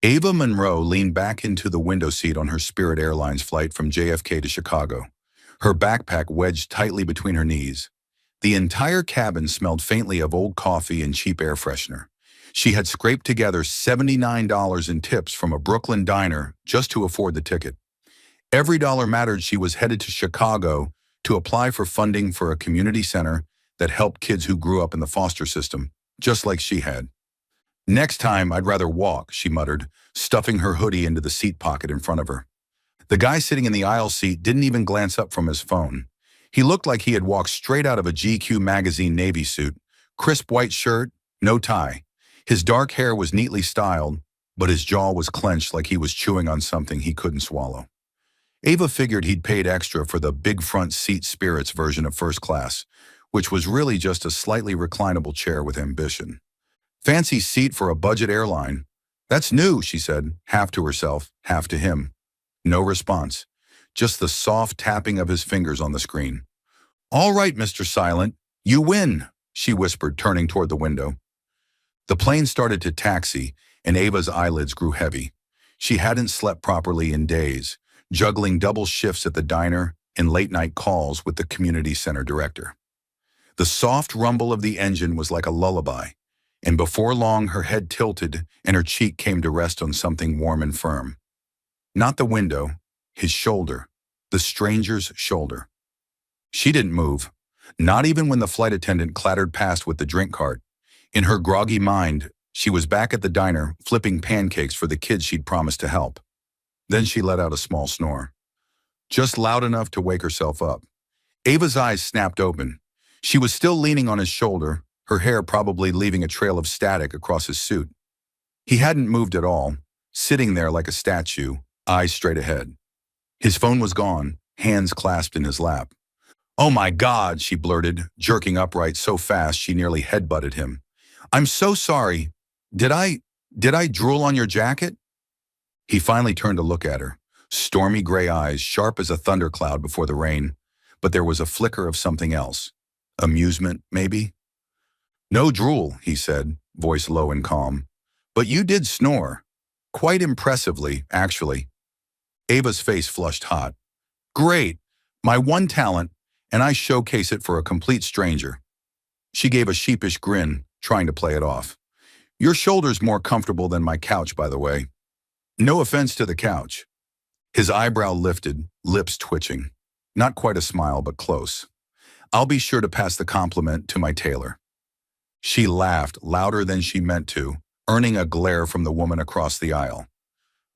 Ava Monroe leaned back into the window seat on her Spirit Airlines flight from JFK to Chicago, her backpack wedged tightly between her knees. The entire cabin smelled faintly of old coffee and cheap air freshener. She had scraped together $79 in tips from a Brooklyn diner just to afford the ticket. Every dollar mattered. She was headed to Chicago to apply for funding for a community center that helped kids who grew up in the foster system, just like she had. Next time, I'd rather walk, she muttered, stuffing her hoodie into the seat pocket in front of her. The guy sitting in the aisle seat didn't even glance up from his phone. He looked like he had walked straight out of a GQ magazine navy suit, crisp white shirt, no tie. His dark hair was neatly styled, but his jaw was clenched like he was chewing on something he couldn't swallow. Ava figured he'd paid extra for the big front seat Spirits version of first class, which was really just a slightly reclinable chair with ambition. Fancy seat for a budget airline. That's new, she said, half to herself, half to him. No response, just the soft tapping of his fingers on the screen. All right, Mr. Silent, you win, she whispered, turning toward the window. The plane started to taxi, and Ava's eyelids grew heavy. She hadn't slept properly in days, juggling double shifts at the diner and late-night calls with the community center director. The soft rumble of the engine was like a lullaby, and before long her head tilted and her cheek came to rest on something warm and firm. Not the window, his shoulder, the stranger's shoulder. She didn't move, not even when the flight attendant clattered past with the drink cart. In her groggy mind, she was back at the diner, flipping pancakes for the kids she'd promised to help. Then she let out a small snore, just loud enough to wake herself up. Ava's eyes snapped open. She was still leaning on his shoulder, her hair probably leaving a trail of static across his suit. He hadn't moved at all, sitting there like a statue, eyes straight ahead. His phone was gone, hands clasped in his lap. "Oh my God," she blurted, jerking upright so fast she nearly headbutted him. "I'm so sorry. Did I drool on your jacket?" He finally turned to look at her, stormy gray eyes sharp as a thundercloud before the rain, but there was a flicker of something else. Amusement, maybe? "No drool," he said, voice low and calm. "But you did snore. Quite impressively, actually." Ava's face flushed hot. "Great. My one talent, and I showcase it for a complete stranger." She gave a sheepish grin, trying to play it off. "Your shoulder's more comfortable than my couch, by the way." "No offense to the couch." His eyebrow lifted, lips twitching. Not quite a smile, but close. "I'll be sure to pass the compliment to my tailor." She laughed louder than she meant to, earning a glare from the woman across the aisle.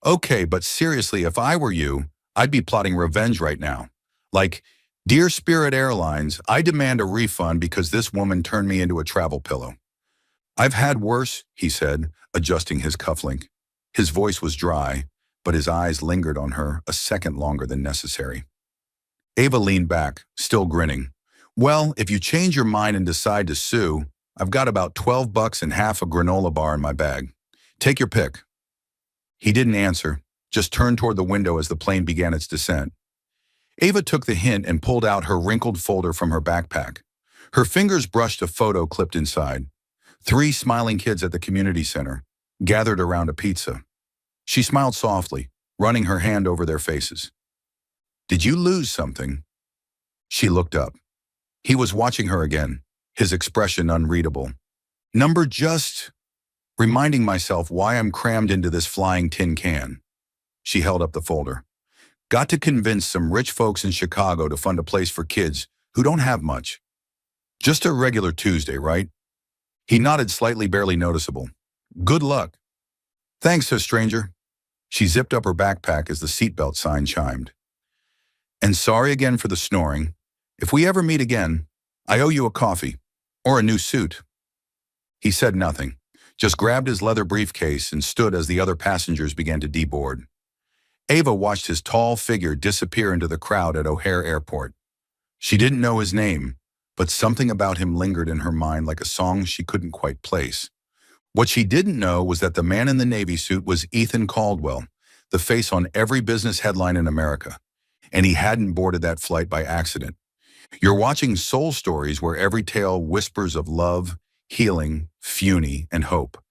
"Okay, but seriously, if I were you, I'd be plotting revenge right now. Like, Dear Spirit Airlines, I demand a refund because this woman turned me into a travel pillow." "I've had worse," he said, adjusting his cufflink. His voice was dry, but his eyes lingered on her a second longer than necessary. Ava leaned back, still grinning. "Well, if you change your mind and decide to sue, I've got about $12 and half a granola bar in my bag. Take your pick." He didn't answer, just turned toward the window as the plane began its descent. Ava took the hint and pulled out her wrinkled folder from her backpack. Her fingers brushed a photo clipped inside. 3 smiling kids at the community center, gathered around a pizza. She smiled softly, running her hand over their faces. "Did you lose something?" She looked up. He was watching her again, his expression unreadable. "Number just reminding myself why I'm crammed into this flying tin can." She held up the folder. "Got to convince some rich folks in Chicago to fund a place for kids who don't have much. Just a regular Tuesday, right?" He nodded slightly, barely noticeable. "Good luck." "Thanks, stranger." She zipped up her backpack as the seatbelt sign chimed. "And sorry again for the snoring. If we ever meet again, I owe you a coffee. Or a new suit." He said nothing, just grabbed his leather briefcase and stood as the other passengers began to deboard. Ava watched his tall figure disappear into the crowd at O'Hare Airport. She didn't know his name, but something about him lingered in her mind like a song she couldn't quite place. What she didn't know was that the man in the Navy suit was Ethan Caldwell, the face on every business headline in America, and he hadn't boarded that flight by accident. You're watching soul stories where every tale whispers of love, healing, funy, and hope.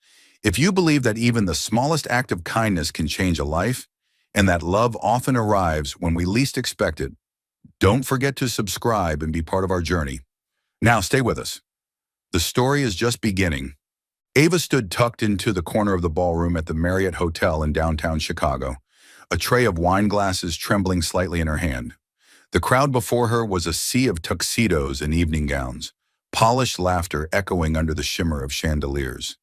If you believe that even the smallest act of kindness can change a life, and that love often arrives when we least expect it, don't forget to subscribe and be part of our journey. Now stay with us. The story is just beginning. Ava stood tucked into the corner of the ballroom at the Marriott Hotel in downtown Chicago, a tray of wine glasses trembling slightly in her hand. The crowd before her was a sea of tuxedos and evening gowns, polished laughter echoing under the shimmer of chandeliers.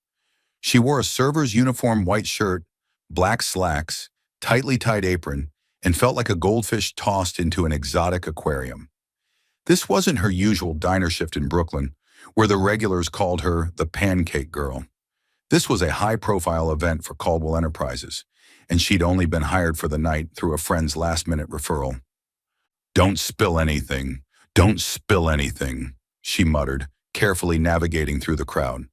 She wore a server's uniform white shirt, black slacks, tightly tied apron, and felt like a goldfish tossed into an exotic aquarium. This wasn't her usual diner shift in Brooklyn, where the regulars called her the Pancake Girl. This was a high-profile event for Caldwell Enterprises, and she'd only been hired for the night through a friend's last-minute referral. "Don't spill anything. Don't spill anything," she muttered, carefully navigating through the crowd.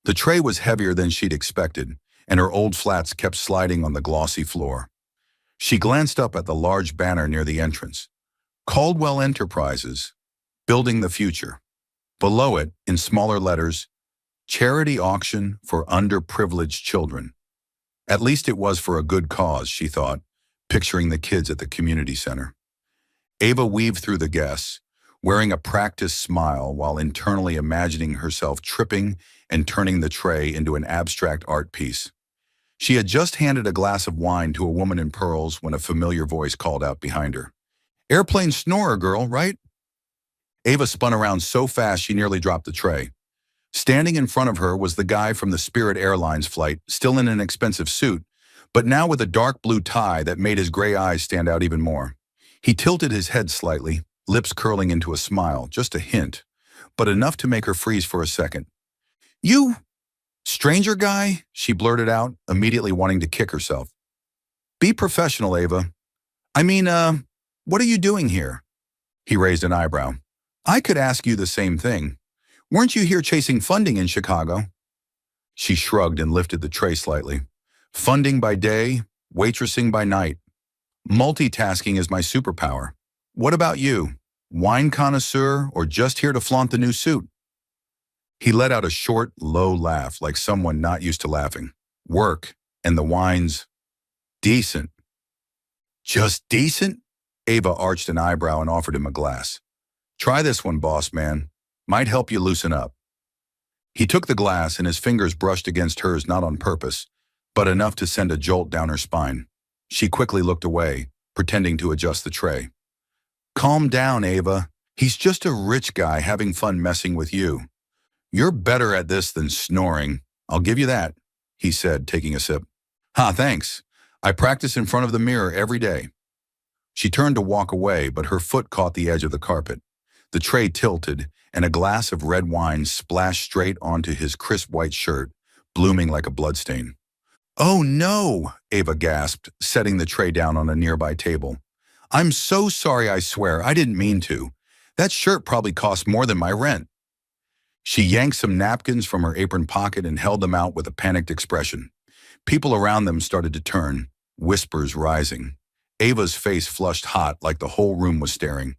The tray was heavier than she'd expected, and her old flats kept sliding on the glossy floor. She glanced up at the large banner near the entrance. Caldwell Enterprises, building the future. Below it, in smaller letters, charity auction for underprivileged children. At least it was for a good cause, she thought, picturing the kids at the community center. Ava weaved through the guests, wearing a practiced smile while internally imagining herself tripping and turning the tray into an abstract art piece. She had just handed a glass of wine to a woman in pearls when a familiar voice called out behind her. "Airplane snorer, girl, right?" Ava spun around so fast she nearly dropped the tray. Standing in front of her was the guy from the Spirit Airlines flight, still in an expensive suit, but now with a dark blue tie that made his gray eyes stand out even more. He tilted his head slightly, lips curling into a smile, just a hint, but enough to make her freeze for a second. "You stranger guy?" she blurted out, immediately wanting to kick herself. "Be professional, Ava. I mean, what are you doing here?" He raised an eyebrow. "I could ask you the same thing. Weren't you here chasing funding in Chicago?" She shrugged and lifted the tray slightly. "Funding by day, waitressing by night. Multitasking is my superpower. What about you? Wine connoisseur or just here to flaunt the new suit?" He let out a short, low laugh like someone not used to laughing. "Work, and the wine's decent." "Just decent?" Ava arched an eyebrow and offered him a glass. "Try this one, boss man. Might help you loosen up." He took the glass and his fingers brushed against hers not on purpose, but enough to send a jolt down her spine. She quickly looked away, pretending to adjust the tray. "Calm down, Ava. He's just a rich guy having fun messing with you. You're better at this than snoring. I'll give you that," he said, taking a sip. "Ha, thanks. I practice in front of the mirror every day." She turned to walk away, but her foot caught the edge of the carpet. The tray tilted, and a glass of red wine splashed straight onto his crisp white shirt, blooming like a bloodstain. "Oh no," Ava gasped, setting the tray down on a nearby table. "I'm so sorry, I swear. I didn't mean to. That shirt probably cost more than my rent." She yanked some napkins from her apron pocket and held them out with a panicked expression. People around them started to turn, whispers rising. Ava's face flushed hot like the whole room was staring.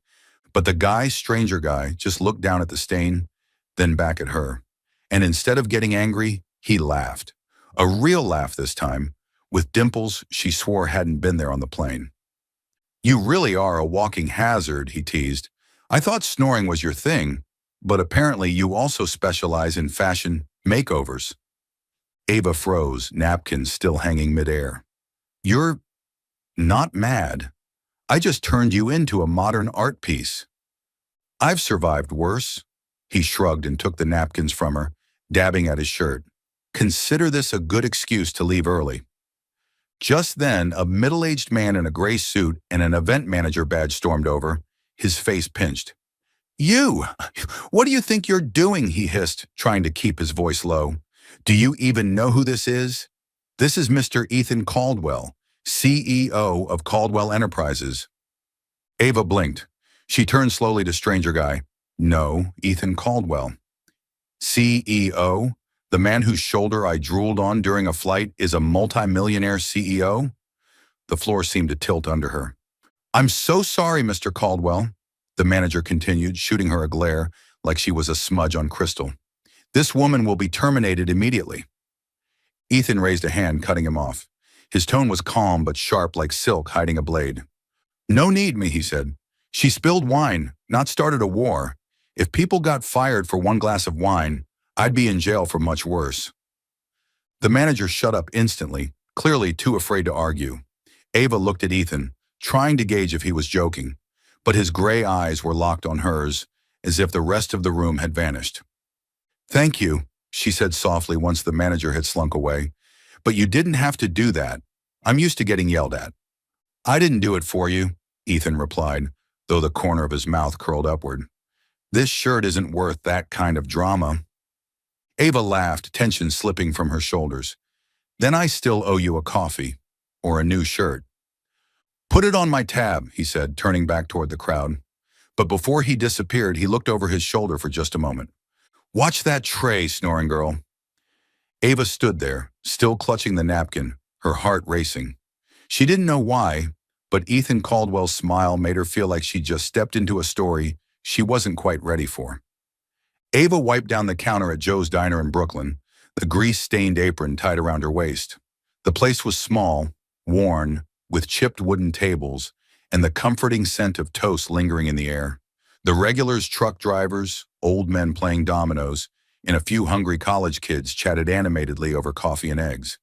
But the stranger guy, just looked down at the stain, then back at her. And instead of getting angry, he laughed. A real laugh this time, with dimples she swore hadn't been there on the plane. "You really are a walking hazard," he teased. "I thought snoring was your thing, but apparently you also specialize in fashion makeovers." Ava froze, napkins still hanging midair. "You're not mad. I just turned you into a modern art piece." "I've survived worse." He shrugged and took the napkins from her, dabbing at his shirt. "Consider this a good excuse to leave early." Just then, a middle-aged man in a gray suit and an event manager badge stormed over, his face pinched. "You! What do you think you're doing?" he hissed, trying to keep his voice low. "Do you even know who this is? This is Mr. Ethan Caldwell, CEO of Caldwell Enterprises." Ava blinked. She turned slowly to stranger guy. "No, Ethan Caldwell." "CEO? The man whose shoulder I drooled on during a flight is a multimillionaire CEO?" The floor seemed to tilt under her. "I'm so sorry, Mr. Caldwell," the manager continued, shooting her a glare like she was a smudge on crystal. "This woman will be terminated immediately." Ethan raised a hand, cutting him off. His tone was calm but sharp like silk hiding a blade. No need me, he said. She spilled wine, not started a war. If people got fired for one glass of wine, I'd be in jail for much worse. The manager shut up instantly, clearly too afraid to argue. Ava looked at Ethan, trying to gauge if he was joking, but his gray eyes were locked on hers, as if the rest of the room had vanished. Thank you, she said softly once the manager had slunk away. But you didn't have to do that. I'm used to getting yelled at. I didn't do it for you, Ethan replied, though the corner of his mouth curled upward. This shirt isn't worth that kind of drama. Ava laughed, tension slipping from her shoulders. Then I still owe you a coffee, or a new shirt. Put it on my tab, he said, turning back toward the crowd. But before he disappeared, he looked over his shoulder for just a moment. Watch that tray, snoring girl. Ava stood there, still clutching the napkin, her heart racing. She didn't know why, but Ethan Caldwell's smile made her feel like she just stepped into a story she wasn't quite ready for. Ava wiped down the counter at Joe's Diner in Brooklyn, the grease-stained apron tied around her waist. The place was small, worn, with chipped wooden tables, and the comforting scent of toast lingering in the air. The regulars, truck drivers, old men playing dominoes, and a few hungry college kids chatted animatedly over coffee and eggs.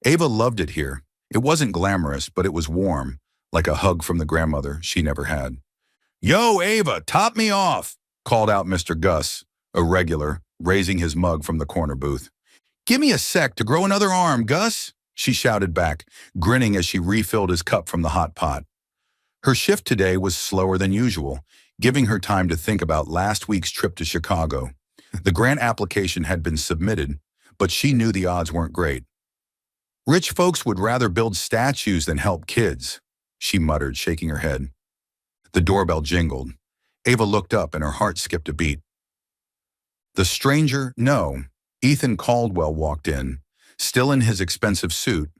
Ava loved it here. It wasn't glamorous, but it was warm, like a hug from the grandmother she never had. Yo, Ava, top me off, called out Mr. Gus, a regular, raising his mug from the corner booth. Give me a sec to grow another arm, Gus, she shouted back, grinning as she refilled his cup from the hot pot. Her shift today was slower than usual, giving her time to think about last week's trip to Chicago. The grant application had been submitted, but she knew the odds weren't great. Rich folks would rather build statues than help kids, she muttered, shaking her head. The doorbell jingled. Ava looked up and her heart skipped a beat. The stranger, no, Ethan Caldwell walked in, still in his expensive suit,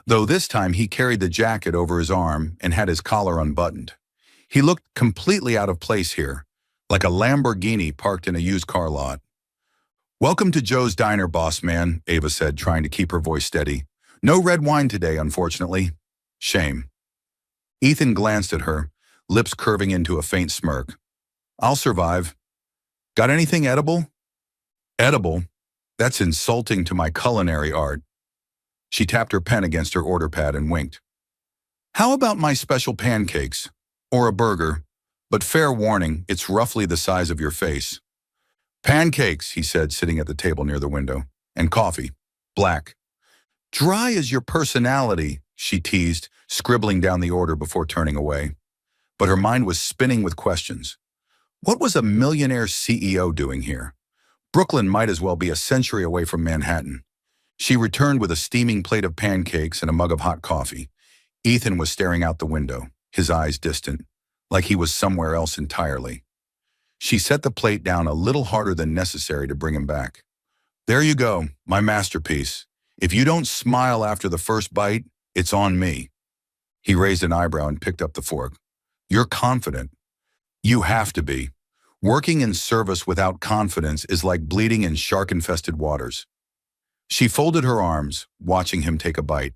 though this time he carried the jacket over his arm and had his collar unbuttoned. He looked completely out of place here, like a Lamborghini parked in a used car lot. Welcome to Joe's Diner, boss man, Ava said, trying to keep her voice steady. No red wine today, unfortunately. Shame. Ethan glanced at her, lips curving into a faint smirk. I'll survive. Got anything edible? Edible? That's insulting to my culinary art. She tapped her pen against her order pad and winked. How about my special pancakes? Or a burger? But fair warning, it's roughly the size of your face. Pancakes, he said, sitting at the table near the window. And coffee. Black. Dry as your personality, she teased, scribbling down the order before turning away. But her mind was spinning with questions. What was a millionaire CEO doing here? Brooklyn might as well be a century away from Manhattan. She returned with a steaming plate of pancakes and a mug of hot coffee. Ethan was staring out the window, his eyes distant, like he was somewhere else entirely. She set the plate down a little harder than necessary to bring him back. There you go, my masterpiece. If you don't smile after the first bite, it's on me. He raised an eyebrow and picked up the fork. You're confident. You have to be. Working in service without confidence is like bleeding in shark-infested waters. She folded her arms, watching him take a bite.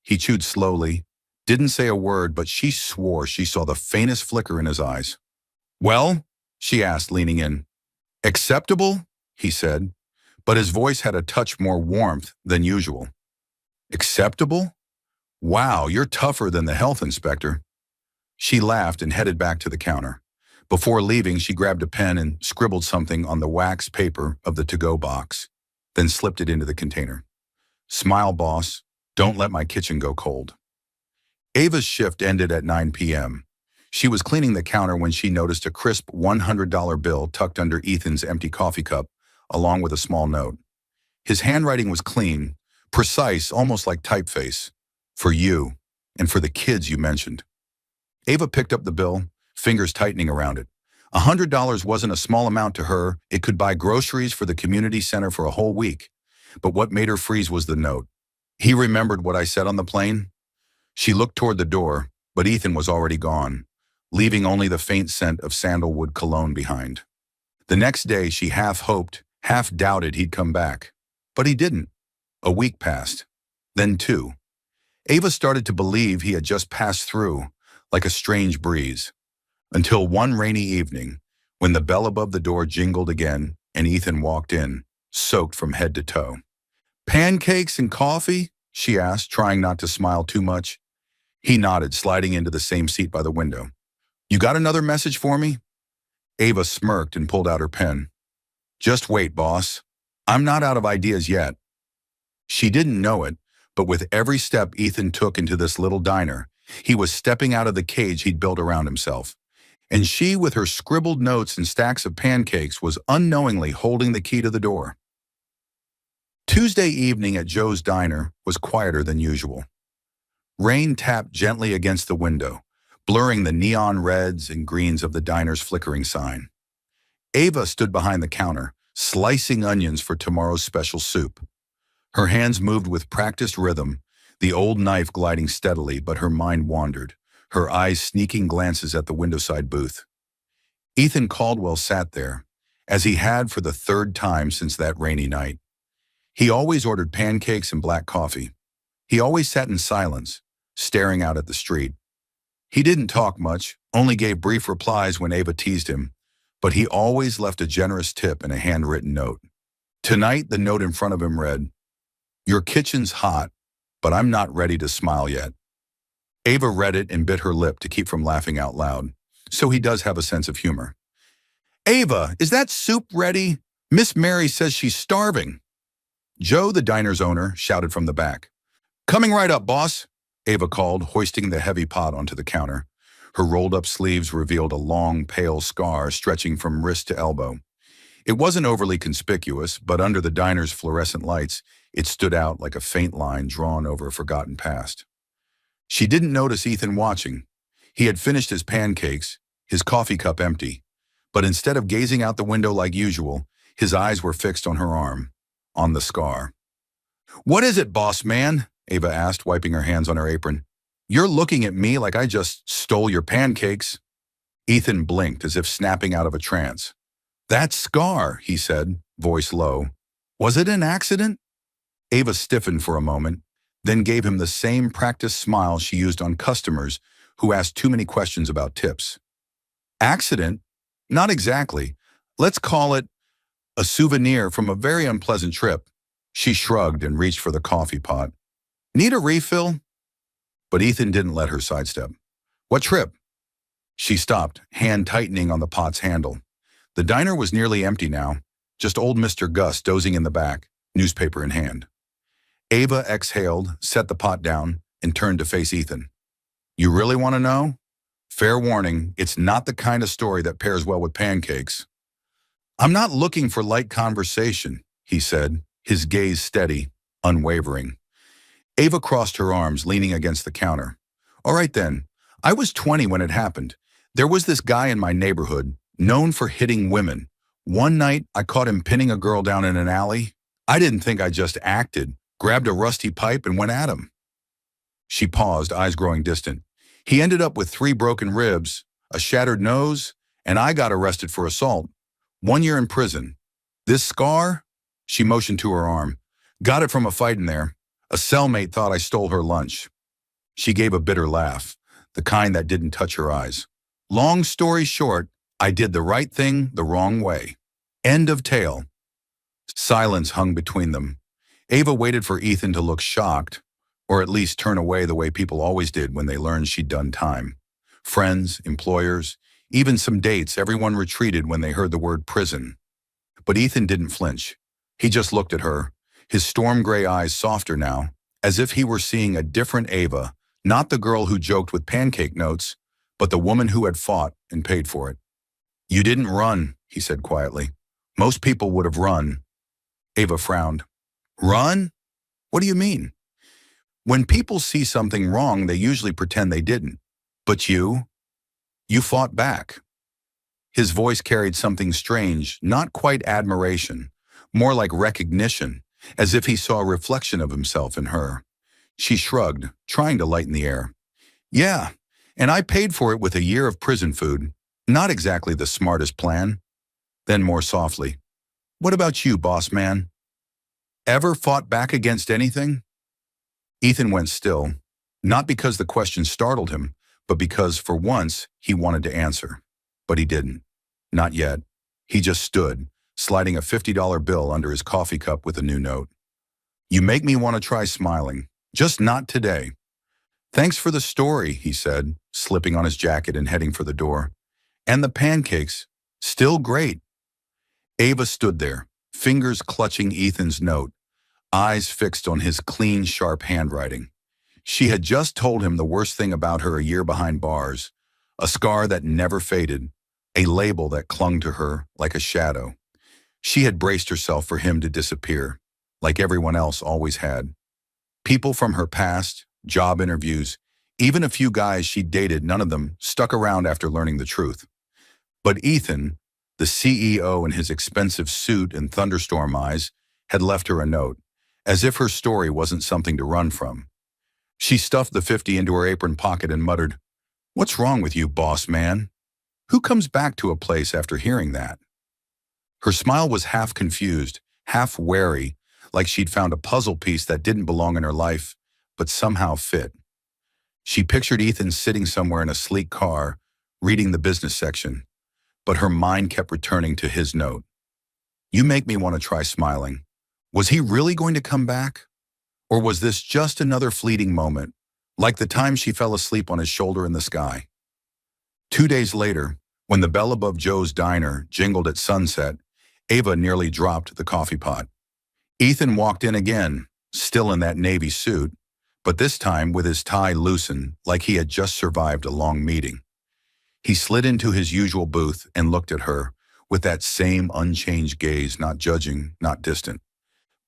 He chewed slowly, didn't say a word, but she swore she saw the faintest flicker in his eyes. Well? She asked, leaning in. Acceptable? He said, but his voice had a touch more warmth than usual. Acceptable? Wow, you're tougher than the health inspector. She laughed and headed back to the counter. Before leaving, she grabbed a pen and scribbled something on the wax paper of the to-go box, then slipped it into the container. Smile, boss. Don't let my kitchen go cold. Ava's shift ended at 9 p.m. She was cleaning the counter when she noticed a crisp $100 bill tucked under Ethan's empty coffee cup, along with a small note. His handwriting was clean, precise, almost like typeface. For you, and for the kids you mentioned. Ava picked up the bill, fingers tightening around it. $100 wasn't a small amount to her. It could buy groceries for the community center for a whole week. But what made her freeze was the note. He remembered what I said on the plane? She looked toward the door, but Ethan was already gone, leaving only the faint scent of sandalwood cologne behind. The next day, she half hoped, half doubted he'd come back. But he didn't. A week passed. Then two. Ava started to believe he had just passed through, like a strange breeze. Until one rainy evening, when the bell above the door jingled again and Ethan walked in, soaked from head to toe. "Pancakes and coffee?" she asked, trying not to smile too much. He nodded, sliding into the same seat by the window. "You got another message for me?" Ava smirked and pulled out her pen. "Just wait, boss. I'm not out of ideas yet." She didn't know it, but with every step Ethan took into this little diner, he was stepping out of the cage he'd built around himself. And she, with her scribbled notes and stacks of pancakes, was unknowingly holding the key to the door. Tuesday evening at Joe's Diner was quieter than usual. Rain tapped gently against the window, blurring the neon reds and greens of the diner's flickering sign. Ava stood behind the counter, slicing onions for tomorrow's special soup. Her hands moved with practiced rhythm, the old knife gliding steadily, but her mind wandered, her eyes sneaking glances at the windowside booth. Ethan Caldwell sat there, as he had for the third time since that rainy night. He always ordered pancakes and black coffee. He always sat in silence, staring out at the street. He didn't talk much, only gave brief replies when Ava teased him, but he always left a generous tip and a handwritten note. Tonight, the note in front of him read, "Your kitchen's hot, but I'm not ready to smile yet." Ava read it and bit her lip to keep from laughing out loud. So he does have a sense of humor. "Ava, is that soup ready? Miss Mary says she's starving." Joe, the diner's owner, shouted from the back. "Coming right up, boss," Ava called, hoisting the heavy pot onto the counter. Her rolled-up sleeves revealed a long, pale scar stretching from wrist to elbow. It wasn't overly conspicuous, but under the diner's fluorescent lights, it stood out like a faint line drawn over a forgotten past. She didn't notice Ethan watching. He had finished his pancakes, his coffee cup empty. But instead of gazing out the window like usual, his eyes were fixed on her arm, on the scar. "What is it, boss man?" Ava asked, wiping her hands on her apron. "You're looking at me like I just stole your pancakes." Ethan blinked as if snapping out of a trance. "That scar," he said, voice low. "Was it an accident?" Ava stiffened for a moment, then gave him the same practiced smile she used on customers who asked too many questions about tips. "Accident? Not exactly. Let's call it a souvenir from a very unpleasant trip." She shrugged and reached for the coffee pot. "Need a refill?" But Ethan didn't let her sidestep. "What trip?" She stopped, hand tightening on the pot's handle. The diner was nearly empty now, just old Mr. Gus dozing in the back, newspaper in hand. Ava exhaled, set the pot down, and turned to face Ethan. "You really want to know? Fair warning, it's not the kind of story that pairs well with pancakes." "I'm not looking for light conversation," he said, his gaze steady, unwavering. Ava crossed her arms, leaning against the counter. "All right then, I was 20 when it happened. There was this guy in my neighborhood, known for hitting women. One night, I caught him pinning a girl down in an alley. I didn't think I just acted, grabbed a rusty pipe and went at him." She paused, eyes growing distant. "He ended up with 3 broken ribs, a shattered nose, and I got arrested for assault. 1 year in prison. This scar?" She motioned to her arm. "Got it from a fight in there. A cellmate thought I stole her lunch." She gave a bitter laugh, the kind that didn't touch her eyes. "Long story short, I did the right thing the wrong way. End of tale." Silence hung between them. Ava waited for Ethan to look shocked, or at least turn away the way people always did when they learned she'd done time. Friends, employers, even some dates, everyone retreated when they heard the word prison. But Ethan didn't flinch. He just looked at her, his storm gray eyes softer now, as if he were seeing a different Ava, not the girl who joked with pancake notes, but the woman who had fought and paid for it. "You didn't run," he said quietly. "Most people would have run." Ava frowned. "Run? What do you mean?" "When people see something wrong, they usually pretend they didn't. But you fought back." His voice carried something strange, not quite admiration, more like recognition, as if he saw a reflection of himself in her. She shrugged, trying to lighten the air. "Yeah, and I paid for it with a year of prison food. Not exactly the smartest plan." Then more softly, "What about you, boss man?" ever fought back against anything? Ethan went still, not because the question startled him, but because, for once, he wanted to answer. But he didn't. Not yet. He just stood, sliding a $50 bill under his coffee cup with a new note. You make me want to try smiling. Just not today. Thanks for the story, he said, slipping on his jacket and heading for the door. And the pancakes. Still great. Ava stood there, fingers clutching Ethan's note, eyes fixed on his clean, sharp handwriting. She had just told him the worst thing about her a year behind bars, a scar that never faded, a label that clung to her like a shadow. She had braced herself for him to disappear, like everyone else always had. People from her past, job interviews, even a few guys she'd dated, none of them stuck around after learning the truth. But Ethan, the CEO in his expensive suit and thunderstorm eyes, had left her a note, as if her story wasn't something to run from. She stuffed the 50 into her apron pocket and muttered, "What's wrong with you, boss man? Who comes back to a place after hearing that?" Her smile was half confused, half wary, like she'd found a puzzle piece that didn't belong in her life, but somehow fit. She pictured Ethan sitting somewhere in a sleek car, reading the business section, but her mind kept returning to his note. You make me want to try smiling. Was he really going to come back? Or was this just another fleeting moment, like the time she fell asleep on his shoulder in the sky? 2 days later, when the bell above Joe's diner jingled at sunset, Ava nearly dropped the coffee pot. Ethan walked in again, still in that navy suit, but this time with his tie loosened like he had just survived a long meeting. He slid into his usual booth and looked at her with that same unchanged gaze, not judging, not distant.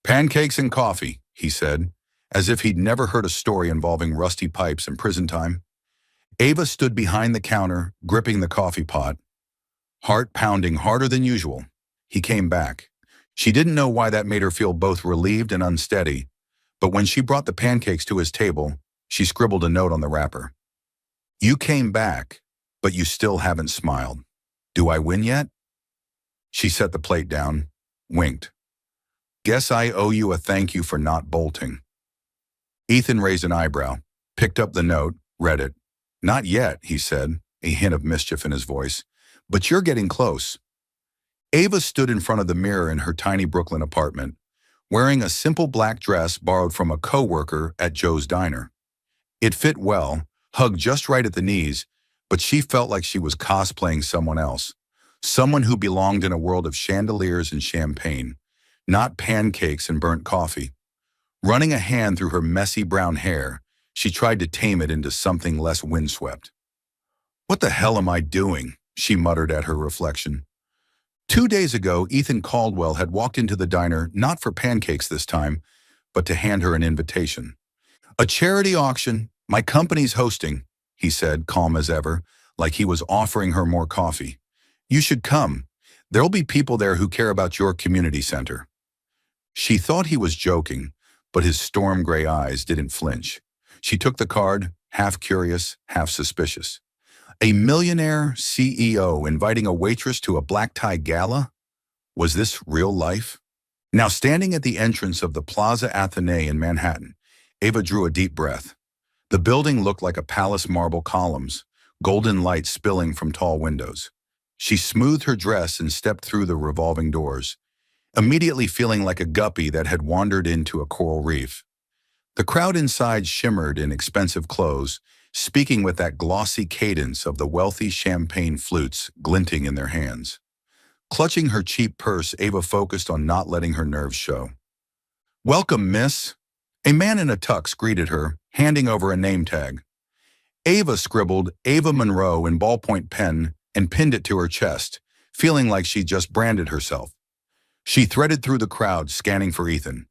Pancakes and coffee, he said, as if he'd never heard a story involving rusty pipes and prison time. Ava stood behind the counter, gripping the coffee pot, heart pounding harder than usual. He came back. She didn't know why that made her feel both relieved and unsteady, but when she brought the pancakes to his table, she scribbled a note on the wrapper. You came back, but you still haven't smiled. Do I win yet? She set the plate down, winked. Guess I owe you a thank you for not bolting. Ethan raised an eyebrow, picked up the note, read it. Not yet, he said, a hint of mischief in his voice, but you're getting close. Ava stood in front of the mirror in her tiny Brooklyn apartment, wearing a simple black dress borrowed from a coworker at Joe's diner. It fit well, hugged just right at the knees, but she felt like she was cosplaying someone else, someone who belonged in a world of chandeliers and champagne, not pancakes and burnt coffee. Running a hand through her messy brown hair, she tried to tame it into something less windswept. What the hell am I doing? She muttered at her reflection. 2 days ago, Ethan Caldwell had walked into the diner not for pancakes this time, but to hand her an invitation. A charity auction, my company's hosting, he said, calm as ever, like he was offering her more coffee. You should come. There'll be people there who care about your community center. She thought he was joking, but his storm gray eyes didn't flinch. She took the card, half curious, half suspicious. A millionaire CEO inviting a waitress to a black tie gala? Was this real life? Now standing at the entrance of the Plaza Athénée in Manhattan, Ava drew a deep breath. The building looked like a palace, marble columns, golden light spilling from tall windows. She smoothed her dress and stepped through the revolving doors, immediately feeling like a guppy that had wandered into a coral reef. The crowd inside shimmered in expensive clothes, speaking with that glossy cadence of the wealthy champagne flutes glinting in their hands. Clutching her cheap purse, Ava focused on not letting her nerves show. Welcome, miss. A man in a tux greeted her, handing over a name tag. Ava scribbled Ava Monroe in ballpoint pen and pinned it to her chest, feeling like she'd just branded herself. She threaded through the crowd, scanning for Ethan.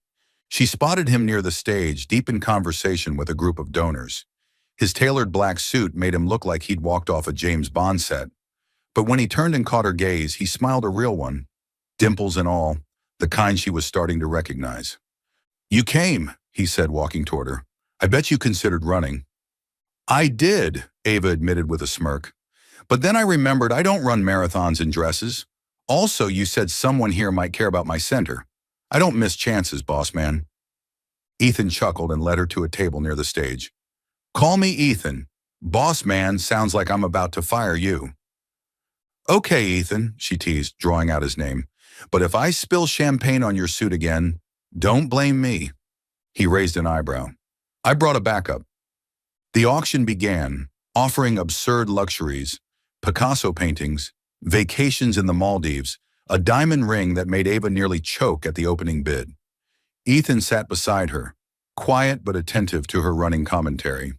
She spotted him near the stage, deep in conversation with a group of donors. His tailored black suit made him look like he'd walked off a James Bond set. But when he turned and caught her gaze, he smiled, a real one, dimples and all, the kind she was starting to recognize. You came, he said, walking toward her. I bet you considered running. I did, Ava admitted with a smirk. But then I remembered I don't run marathons in dresses. Also, you said someone here might care about my center. I don't miss chances, boss man. Ethan chuckled and led her to a table near the stage. Call me Ethan. Boss man sounds like I'm about to fire you. Okay, Ethan, she teased, drawing out his name. But if I spill champagne on your suit again, don't blame me. He raised an eyebrow. I brought a backup. The auction began, offering absurd luxuries, Picasso paintings, vacations in the Maldives, a diamond ring that made Ava nearly choke at the opening bid. Ethan sat beside her, quiet but attentive to her running commentary.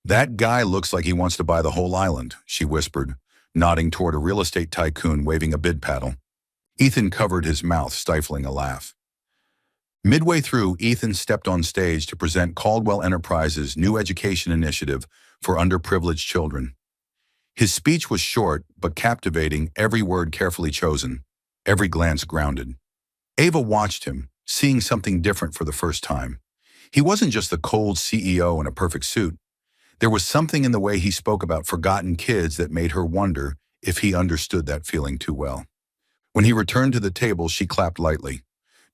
That guy looks like he wants to buy the whole island, she whispered, nodding toward a real estate tycoon waving a bid paddle. Ethan covered his mouth, stifling a laugh. Midway through, Ethan stepped on stage to present Caldwell Enterprises' new education initiative for underprivileged children. His speech was short but captivating, every word carefully chosen, every glance grounded. Ava watched him, seeing something different for the first time. He wasn't just the cold CEO in a perfect suit. There was something in the way he spoke about forgotten kids that made her wonder if he understood that feeling too well. When he returned to the table, she clapped lightly.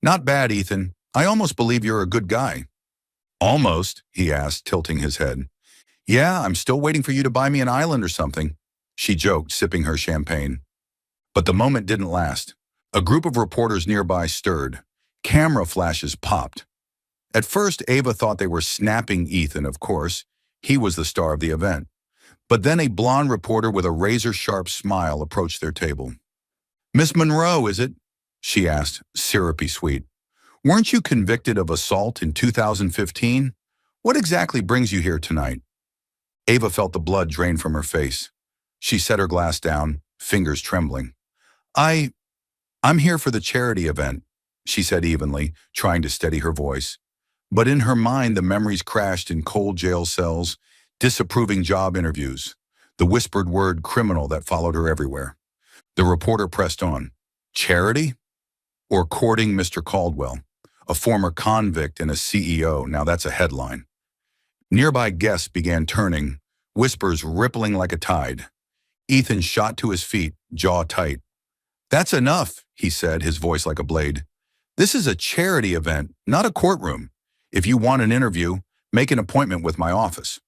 Not bad, Ethan. I almost believe you're a good guy. Almost, he asked, tilting his head. Yeah, I'm still waiting for you to buy me an island or something, she joked, sipping her champagne. But the moment didn't last. A group of reporters nearby stirred. Camera flashes popped. At first, Ava thought they were snapping Ethan, of course. He was the star of the event. But then a blonde reporter with a razor-sharp smile approached their table. Miss Monroe, is it? She asked, syrupy sweet. Weren't you convicted of assault in 2015? What exactly brings you here tonight? Ava felt the blood drain from her face. She set her glass down, fingers trembling. I'm here for the charity event, she said evenly, trying to steady her voice. But in her mind, the memories crashed in cold jail cells, disapproving job interviews, the whispered word criminal that followed her everywhere. The reporter pressed on. Charity? Or courting Mr. Caldwell, a former convict and a CEO? Now that's a headline. Nearby guests began turning, whispers rippling like a tide. Ethan shot to his feet, jaw tight. That's enough, he said, his voice like a blade. This is a charity event, not a courtroom. If you want an interview, make an appointment with my office.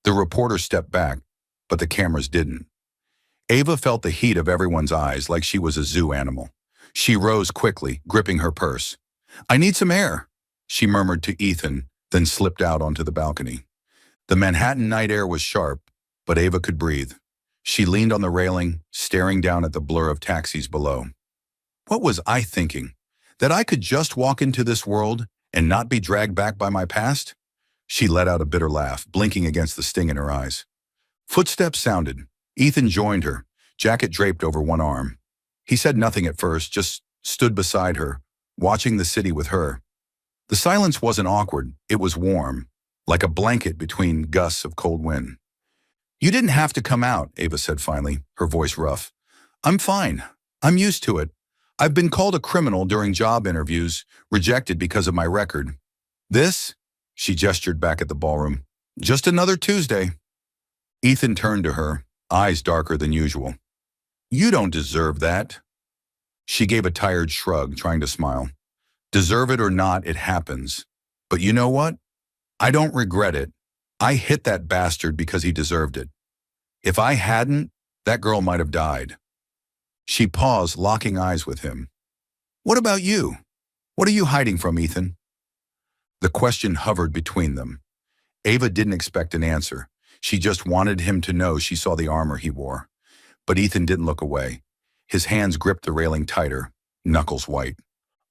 The reporter stepped back, but the cameras didn't. Ava felt the heat of everyone's eyes like she was a zoo animal. She rose quickly, gripping her purse. I need some air, she murmured to Ethan, then slipped out onto the balcony. The Manhattan night air was sharp, but Ava could breathe. She leaned on the railing, staring down at the blur of taxis below. What was I thinking? That I could just walk into this world and not be dragged back by my past? She let out a bitter laugh, blinking against the sting in her eyes. Footsteps sounded. Ethan joined her, jacket draped over one arm. He said nothing at first, just stood beside her, watching the city with her. The silence wasn't awkward, it was warm, like a blanket between gusts of cold wind. You didn't have to come out, Ava said finally, her voice rough. I'm fine. I'm used to it. I've been called a criminal during job interviews, rejected because of my record. This? She gestured back at the ballroom. Just another Tuesday. Ethan turned to her, eyes darker than usual. You don't deserve that. She gave a tired shrug, trying to smile. Deserve it or not, it happens. But you know what? I don't regret it. I hit that bastard because he deserved it. If I hadn't, that girl might have died. She paused, locking eyes with him. What about you? What are you hiding from, Ethan? The question hovered between them. Ava didn't expect an answer. She just wanted him to know she saw the armor he wore. But Ethan didn't look away. His hands gripped the railing tighter, knuckles white.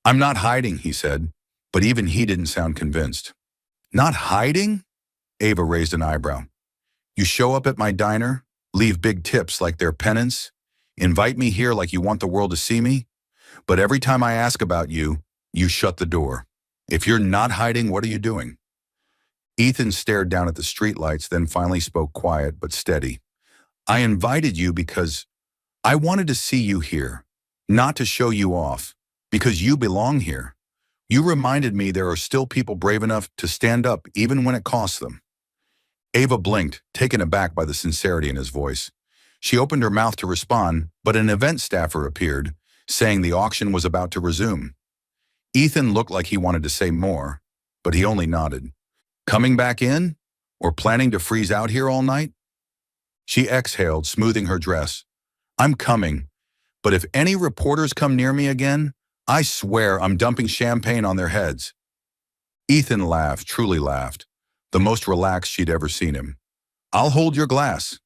I'm not hiding, he said, but even he didn't sound convinced. Not hiding? Ava raised an eyebrow. You show up at my diner, leave big tips like they're penance, invite me here like you want the world to see me, but every time I ask about you, you shut the door. If you're not hiding, what are you doing? Ethan stared down at the streetlights, then finally spoke quiet but steady. I invited you because I wanted to see you here, not to show you off, because you belong here. You reminded me there are still people brave enough to stand up even when it costs them. Ava blinked, taken aback by the sincerity in his voice. She opened her mouth to respond, but an event staffer appeared, saying the auction was about to resume. Ethan looked like he wanted to say more, but he only nodded. Coming back in? Or planning to freeze out here all night? She exhaled, smoothing her dress. I'm coming, but if any reporters come near me again, I swear I'm dumping champagne on their heads. Ethan laughed, truly laughed, the most relaxed she'd ever seen him. I'll hold your glass.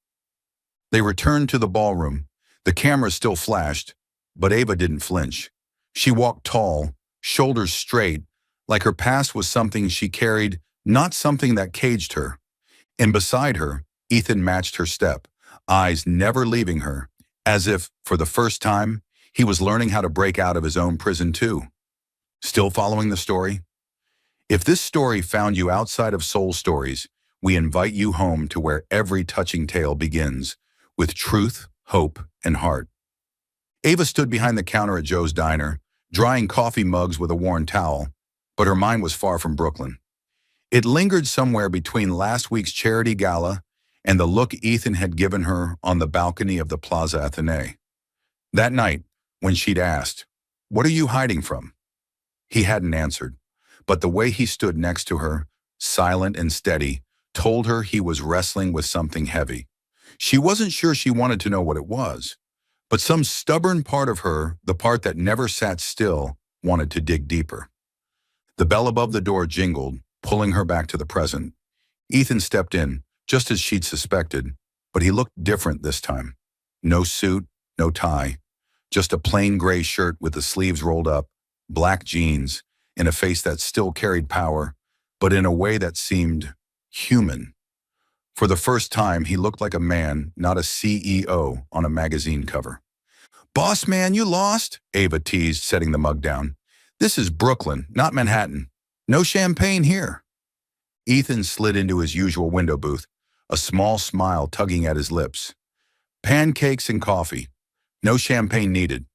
They returned to the ballroom. The camera still flashed, but Ava didn't flinch. She walked tall, shoulders straight, like her past was something she carried, not something that caged her. And beside her, Ethan matched her step, eyes never leaving her, as if, for the first time, he was learning how to break out of his own prison too. Still following the story? If this story found you outside of Soul Stories, we invite you home to where every touching tale begins, with truth, hope, and heart. Ava stood behind the counter at Joe's Diner, drying coffee mugs with a worn towel, but her mind was far from Brooklyn. It lingered somewhere between last week's charity gala and the look Ethan had given her on the balcony of the Plaza Athénée. That night, when she'd asked, "What are you hiding from?" He hadn't answered, but the way he stood next to her, silent and steady, told her he was wrestling with something heavy. She wasn't sure she wanted to know what it was, but some stubborn part of her, the part that never sat still, wanted to dig deeper. The bell above the door jingled, pulling her back to the present. Ethan stepped in, just as she'd suspected, but he looked different this time. No suit, no tie, just a plain gray shirt with the sleeves rolled up, black jeans, and a face that still carried power, but in a way that seemed human. For the first time, he looked like a man, not a CEO on a magazine cover. "Boss man, you lost?" Ava teased, setting the mug down. "This is Brooklyn, not Manhattan. No champagne here." Ethan slid into his usual window booth, a small smile tugging at his lips. "Pancakes and coffee. No champagne needed."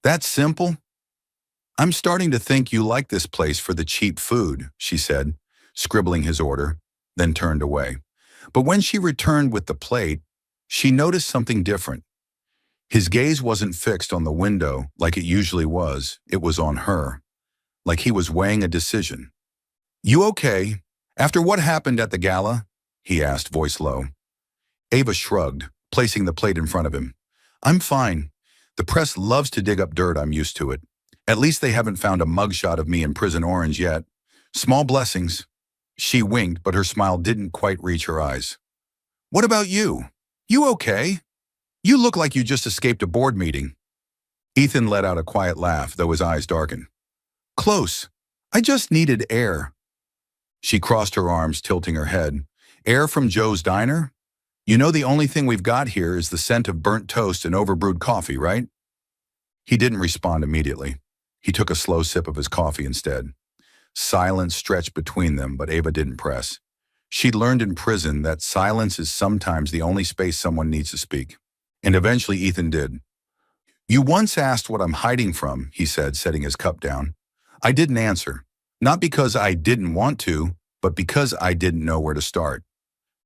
"That's simple?" "I'm starting to think you like this place for the cheap food," she said, scribbling his order, then turned away. But when she returned with the plate, she noticed something different. His gaze wasn't fixed on the window like it usually was, it was on her, like he was weighing a decision. "You okay? After what happened at the gala?" he asked, voice low. Ava shrugged, placing the plate in front of him. "I'm fine. The press loves to dig up dirt, I'm used to it. At least they haven't found a mugshot of me in Prison Orange yet. Small blessings." She winked, but her smile didn't quite reach her eyes. "What about you? You okay? You look like you just escaped a board meeting." Ethan let out a quiet laugh, though his eyes darkened. "Close. I just needed air." She crossed her arms, tilting her head. "Air from Joe's Diner? You know the only thing we've got here is the scent of burnt toast and overbrewed coffee, right?" He didn't respond immediately. He took a slow sip of his coffee instead. Silence stretched between them, but Ava didn't press. She'd learned in prison that silence is sometimes the only space someone needs to speak. And eventually Ethan did. "You once asked what I'm hiding from," he said, setting his cup down. "I didn't answer. Not because I didn't want to, but because I didn't know where to start."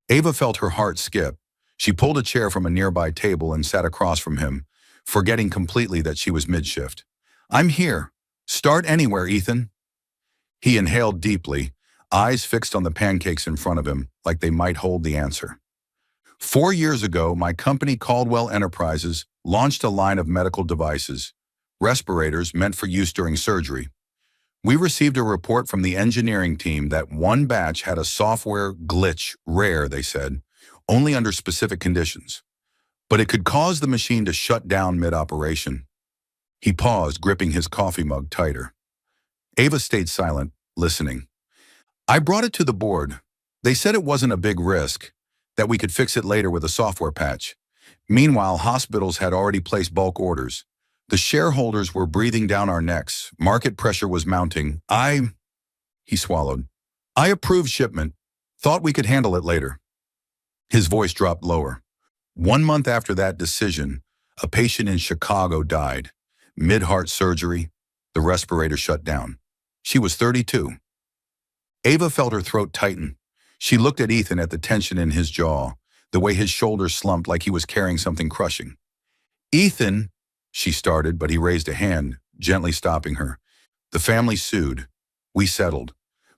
Ava felt her heart skip. She pulled a chair from a nearby table and sat across from him, forgetting completely that she was mid-shift. "I'm here. Start anywhere, Ethan." He inhaled deeply, eyes fixed on the pancakes in front of him, like they might hold the answer. 4 years ago, my company Caldwell Enterprises launched a line of medical devices, respirators meant for use during surgery. We received a report from the engineering team that one batch had a software glitch, rare, they said, only under specific conditions. But it could cause the machine to shut down mid-operation. He paused, gripping his coffee mug tighter. Ava stayed silent, listening. "I brought it to the board. They said it wasn't a big risk, that we could fix it later with a software patch. Meanwhile, hospitals had already placed bulk orders. The shareholders were breathing down our necks. Market pressure was mounting. He swallowed. "I approved shipment. Thought we could handle it later." His voice dropped lower. 1 month after that decision, a patient in Chicago died. Mid-heart surgery. The respirator shut down. She was 32. Ava felt her throat tighten. She looked at Ethan at the tension in his jaw, the way his shoulders slumped like he was carrying something crushing. "Ethan," she started, but he raised a hand, gently stopping her. The family sued. We settled.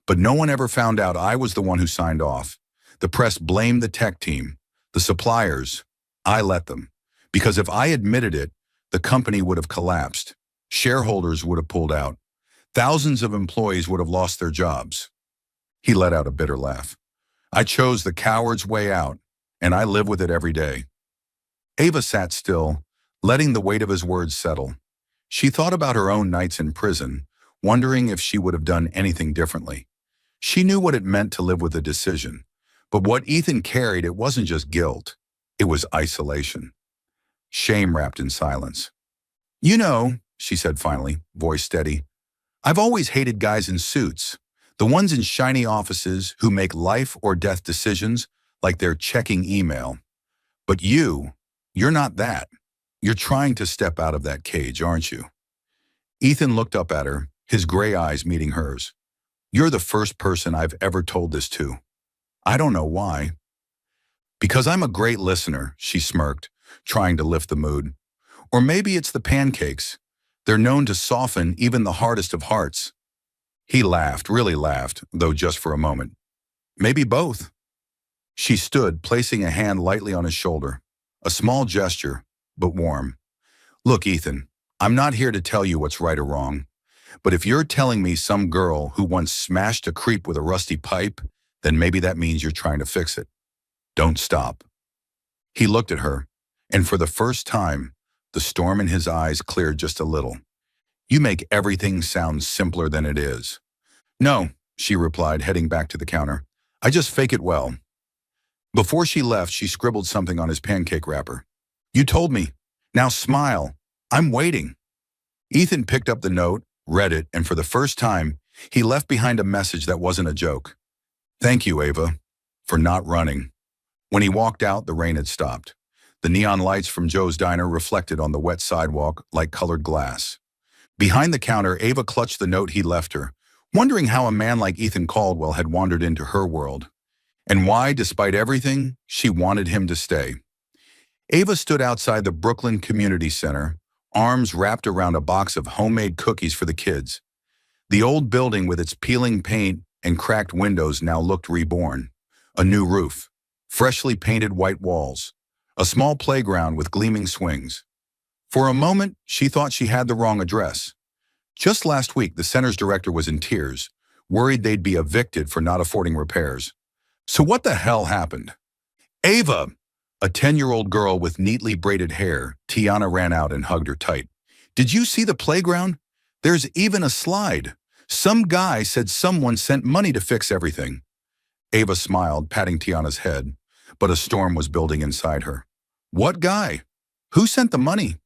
But no one ever found out I was the one who signed off. The press blamed the tech team. The suppliers, I let them. Because if I admitted it, the company would have collapsed. Shareholders would have pulled out. Thousands of employees would have lost their jobs. He let out a bitter laugh. I chose the coward's way out, and I live with it every day. Ava sat still, letting the weight of his words settle. She thought about her own nights in prison, wondering if she would have done anything differently. She knew what it meant to live with a decision. But what Ethan carried, it wasn't just guilt. It was isolation. Shame wrapped in silence. You know, she said finally, voice steady, I've always hated guys in suits. The ones in shiny offices who make life or death decisions like they're checking email. But you're not that. You're trying to step out of that cage, aren't you? Ethan looked up at her, his gray eyes meeting hers. You're the first person I've ever told this to. I don't know why. Because I'm a great listener, she smirked, trying to lift the mood. Or maybe it's the pancakes. They're known to soften even the hardest of hearts. He laughed, really laughed, though just for a moment. Maybe both. She stood, placing a hand lightly on his shoulder. A small gesture, but warm. Look, Ethan, I'm not here to tell you what's right or wrong. But if you're telling me some girl who once smashed a creep with a rusty pipe, then maybe that means you're trying to fix it. Don't stop. He looked at her, and for the first time, the storm in his eyes cleared just a little. You make everything sound simpler than it is. No, she replied, heading back to the counter. I just fake it well. Before she left, she scribbled something on his pancake wrapper. You told me. Now smile. I'm waiting. Ethan picked up the note, read it, and for the first time, he left behind a message that wasn't a joke. Thank you, Ava, for not running. When he walked out, the rain had stopped. The neon lights from Joe's diner reflected on the wet sidewalk like colored glass. Behind the counter, Ava clutched the note he left her, wondering how a man like Ethan Caldwell had wandered into her world, and why, despite everything, she wanted him to stay. Ava stood outside the Brooklyn Community Center, arms wrapped around a box of homemade cookies for the kids. The old building with its peeling paint and cracked windows now looked reborn. A new roof, freshly painted white walls, a small playground with gleaming swings. For a moment, she thought she had the wrong address. Just last week, the center's director was in tears, worried they'd be evicted for not affording repairs. So what the hell happened? Ava! A 10-year-old girl with neatly braided hair, Tiana ran out and hugged her tight. Did you see the playground? There's even a slide. Some guy said someone sent money to fix everything. Ava smiled, patting Tiana's head, but a storm was building inside her. What guy? Who sent the money?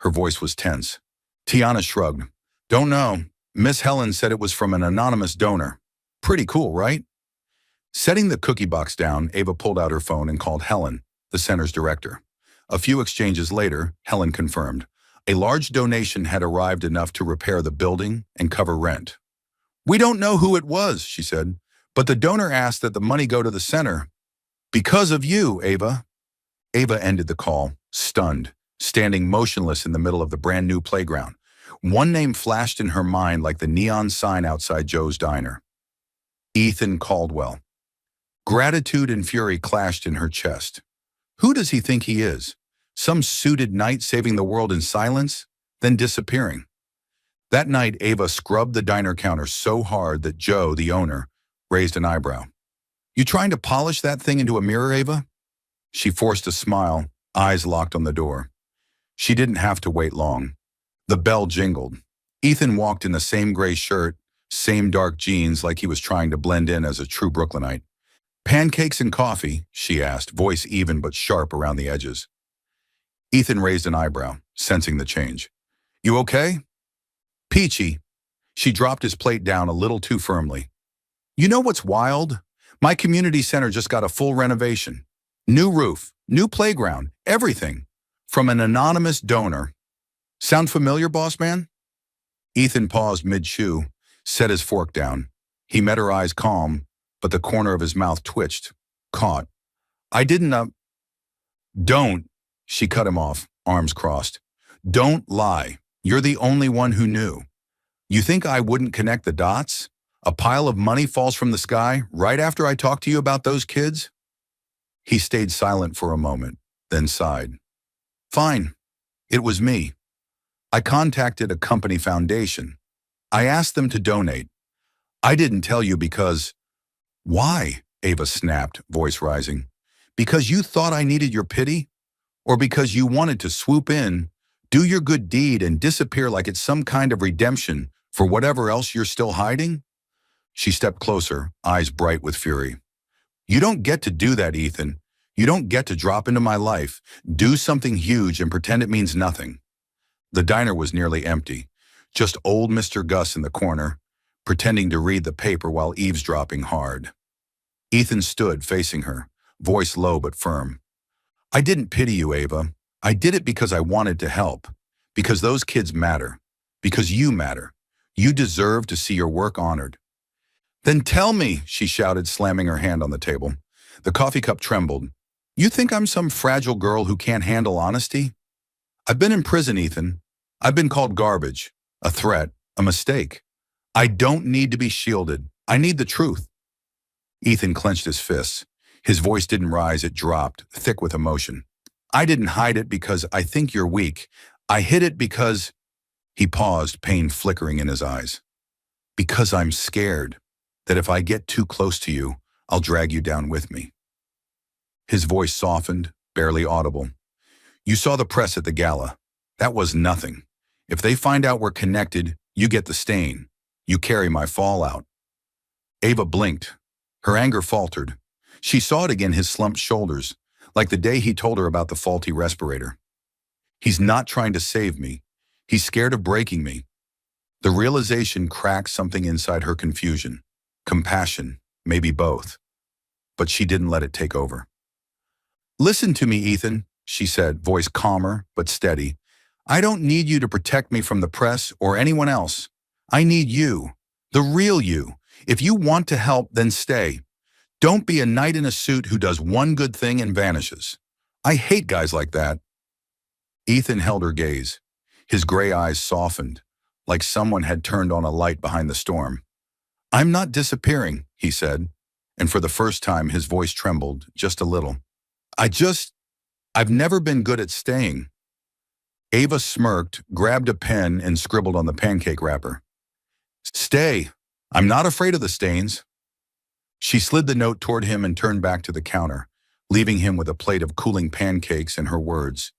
Her voice was tense. Tiana shrugged. Don't know. Miss Helen said it was from an anonymous donor. Pretty cool, right? Setting the cookie box down, Ava pulled out her phone and called Helen, the center's director. A few exchanges later, Helen confirmed. A large donation had arrived enough to repair the building and cover rent. We don't know who it was, she said, but the donor asked that the money go to the center. Because of you, Ava. Ava ended the call, stunned, standing motionless in the middle of the brand new playground. One name flashed in her mind like the neon sign outside Joe's diner. Ethan Caldwell. Gratitude and fury clashed in her chest. Who does he think he is? Some suited knight saving the world in silence, then disappearing. That night, Ava scrubbed the diner counter so hard that Joe, the owner, raised an eyebrow. You trying to polish that thing into a mirror, Ava? She forced a smile, eyes locked on the door. She didn't have to wait long. The bell jingled. Ethan walked in the same gray shirt, same dark jeans, like he was trying to blend in as a true Brooklynite. Pancakes and coffee, she asked, voice even but sharp around the edges. Ethan raised an eyebrow, sensing the change. You okay? Peachy. She dropped his plate down a little too firmly. You know what's wild? My community center just got a full renovation. New roof, new playground, everything. From an anonymous donor. Sound familiar, boss man? Ethan paused mid-chew, set his fork down. He met her eyes calm, but the corner of his mouth twitched, caught. I didn't, Don't, she cut him off, arms crossed. Don't lie. You're the only one who knew. You think I wouldn't connect the dots? A pile of money falls from the sky right after I talk to you about those kids? He stayed silent for a moment, then sighed. Fine, it was me. I contacted a company foundation. I asked them to donate. I didn't tell you because... Why? Ava snapped, voice rising. Because you thought I needed your pity? Or because you wanted to swoop in, do your good deed and disappear like it's some kind of redemption for whatever else you're still hiding? She stepped closer, eyes bright with fury. You don't get to do that, Ethan. You don't get to drop into my life, do something huge and pretend it means nothing. The diner was nearly empty, just old Mr. Gus in the corner, pretending to read the paper while eavesdropping hard. Ethan stood facing her, voice low but firm. I didn't pity you, Ava. I did it because I wanted to help. Because those kids matter. Because you matter. You deserve to see your work honored. Then tell me, she shouted, slamming her hand on the table. The coffee cup trembled. You think I'm some fragile girl who can't handle honesty? I've been in prison, Ethan. I've been called garbage, a threat, a mistake. I don't need to be shielded. I need the truth. Ethan clenched his fists. His voice didn't rise, it dropped, thick with emotion. I didn't hide it because I think you're weak. I hid it because... He paused, pain flickering in his eyes. Because I'm scared that if I get too close to you, I'll drag you down with me. His voice softened, barely audible. You saw the press at the gala. That was nothing. If they find out we're connected, you get the stain. You carry my fallout. Ava blinked. Her anger faltered. She saw it again, his slumped shoulders, like the day he told her about the faulty respirator. He's not trying to save me. He's scared of breaking me. The realization cracked something inside her confusion. Compassion, maybe both. But she didn't let it take over. Listen to me, Ethan, she said, voice calmer but steady. I don't need you to protect me from the press or anyone else. I need you, the real you. If you want to help, then stay. Don't be a knight in a suit who does one good thing and vanishes. I hate guys like that. Ethan held her gaze. His gray eyes softened, like someone had turned on a light behind the storm. I'm not disappearing, he said, and for the first time his voice trembled just a little. I've never been good at staying. Ava smirked, grabbed a pen, and scribbled on the pancake wrapper. Stay. I'm not afraid of the stains. She slid the note toward him and turned back to the counter, leaving him with a plate of cooling pancakes and her words.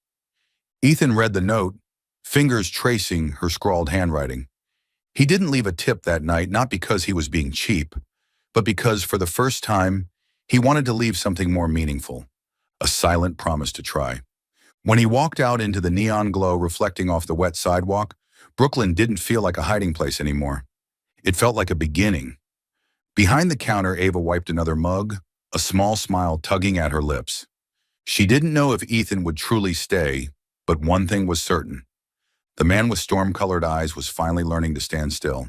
Ethan read the note, fingers tracing her scrawled handwriting. He didn't leave a tip that night, not because he was being cheap, but because for the first time, he wanted to leave something more meaningful, a silent promise to try. When he walked out into the neon glow reflecting off the wet sidewalk, Brooklyn didn't feel like a hiding place anymore. It felt like a beginning. Behind the counter, Ava wiped another mug, a small smile tugging at her lips. She didn't know if Ethan would truly stay, but one thing was certain. The man with storm-colored eyes was finally learning to stand still.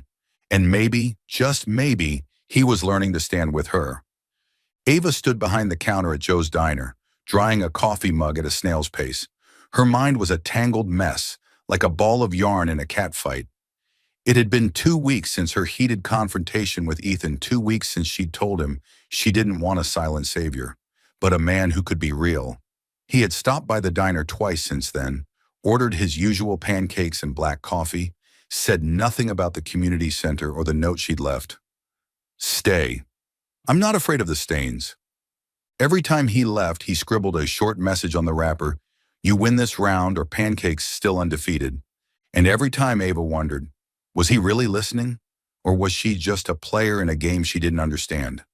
And maybe, just maybe, he was learning to stand with her. Ava stood behind the counter at Joe's diner, drying a coffee mug at a snail's pace. Her mind was a tangled mess, like a ball of yarn in a cat fight. It had been 2 weeks since her heated confrontation with Ethan, 2 weeks since she'd told him she didn't want a silent savior, but a man who could be real. He had stopped by the diner twice since then, ordered his usual pancakes and black coffee, said nothing about the community center or the note she'd left. Stay. I'm not afraid of the stains. Every time he left, he scribbled a short message on the wrapper, you win this round or pancakes still undefeated. And every time Ava wondered, was he really listening? Or was she just a player in a game she didn't understand?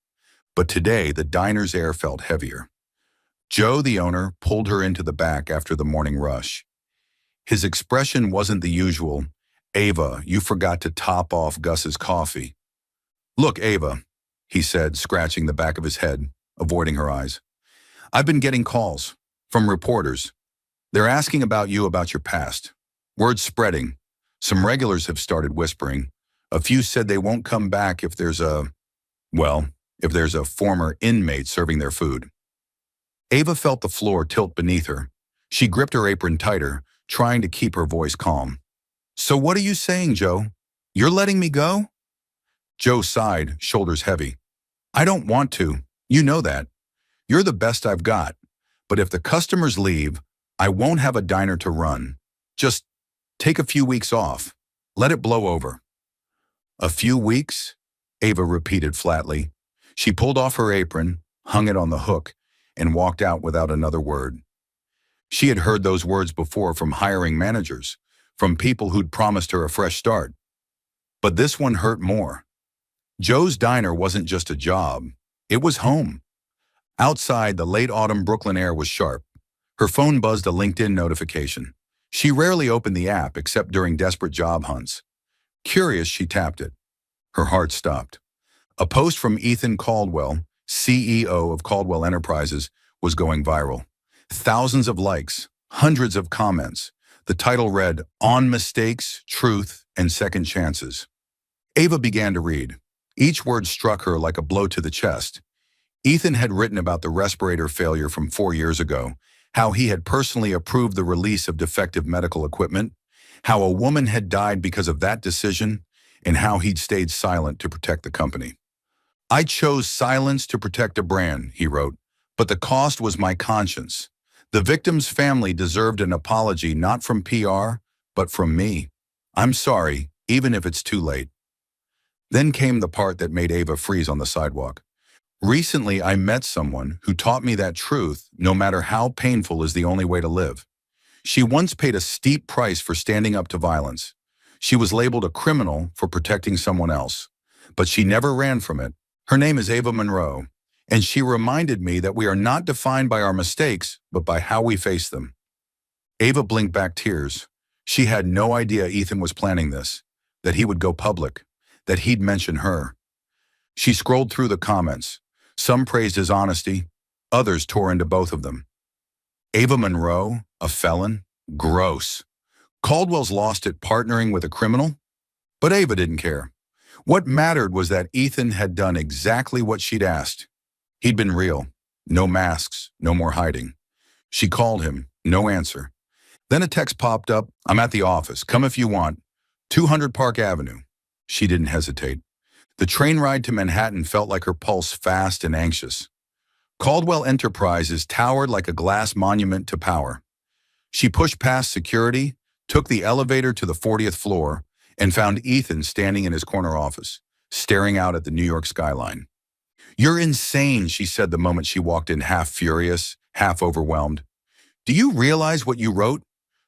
But today, the diner's air felt heavier. Joe, the owner, pulled her into the back after the morning rush. His expression wasn't the usual, Ava, you forgot to top off Gus's coffee. Look, Ava, he said, scratching the back of his head, avoiding her eyes. I've been getting calls from reporters. They're asking about you, about your past. Word's spreading. Some regulars have started whispering. A few said they won't come back if there's a former inmate serving their food. Ava felt the floor tilt beneath her. She gripped her apron tighter, trying to keep her voice calm. So what are you saying, Joe? You're letting me go? Joe sighed, shoulders heavy. I don't want to. You know that. You're the best I've got. But if the customers leave, I won't have a diner to run. Just take a few weeks off. Let it blow over. A few weeks? Ava repeated flatly. She pulled off her apron, hung it on the hook, and walked out without another word. She had heard those words before from hiring managers, from people who'd promised her a fresh start. But this one hurt more. Joe's diner wasn't just a job. It was home. Outside, the late autumn Brooklyn air was sharp. Her phone buzzed a LinkedIn notification. She rarely opened the app except during desperate job hunts. Curious, she tapped it. Her heart stopped. A post from Ethan Caldwell, CEO of Caldwell Enterprises, was going viral. Thousands of likes, hundreds of comments. The title read, "On Mistakes, Truth, and Second Chances." Ava began to read. Each word struck her like a blow to the chest. Ethan had written about the respirator failure from 4 years ago, how he had personally approved the release of defective medical equipment, how a woman had died because of that decision, and how he'd stayed silent to protect the company. I chose silence to protect a brand, he wrote, but the cost was my conscience. The victim's family deserved an apology not from PR, but from me. I'm sorry, even if it's too late. Then came the part that made Ava freeze on the sidewalk. Recently, I met someone who taught me that truth, no matter how painful, is the only way to live. She once paid a steep price for standing up to violence. She was labeled a criminal for protecting someone else, but she never ran from it. Her name is Ava Monroe, and she reminded me that we are not defined by our mistakes, but by how we face them. Ava blinked back tears. She had no idea Ethan was planning this, that he would go public, that he'd mention her. She scrolled through the comments. Some praised his honesty, others tore into both of them. Ava Monroe, a felon? Gross. Caldwell's lost it partnering with a criminal? But Ava didn't care. What mattered was that Ethan had done exactly what she'd asked. He'd been real. No masks, no more hiding. She called him, no answer. Then a text popped up, "I'm at the office, come if you want. 200 Park Avenue." She didn't hesitate. The train ride to Manhattan felt like her pulse fast and anxious. Caldwell Enterprises towered like a glass monument to power. She pushed past security, took the elevator to the 40th floor, and found Ethan standing in his corner office, staring out at the New York skyline. "You're insane," she said the moment she walked in, half furious, half overwhelmed. "Do you realize what you wrote?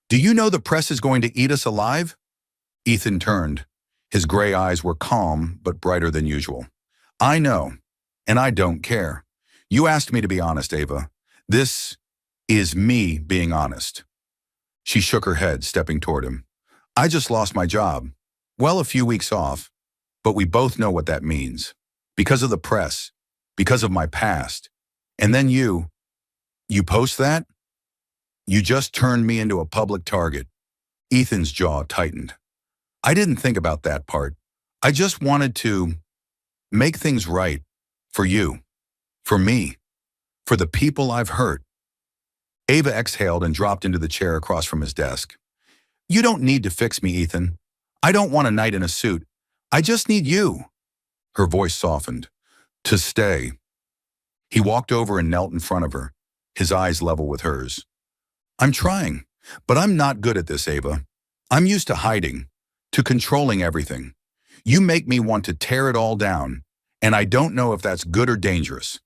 Do you know the press is going to eat us alive?" Ethan turned. His gray eyes were calm but brighter than usual. "I know, and I don't care. You asked me to be honest, Ava. This is me being honest." She shook her head, stepping toward him. "I just lost my job. Well, a few weeks off, but we both know what that means. Because of the press, because of my past. And then you post that? You just turned me into a public target." Ethan's jaw tightened. "I didn't think about that part. I just wanted to make things right. For you. For me. For the people I've hurt." Ava exhaled and dropped into the chair across from his desk. "You don't need to fix me, Ethan. I don't want a knight in a suit. I just need you." Her voice softened. "To stay." He walked over and knelt in front of her, his eyes level with hers. "I'm trying, but I'm not good at this, Ava. I'm used to hiding, to controlling everything. You make me want to tear it all down, and I don't know if that's good or dangerous."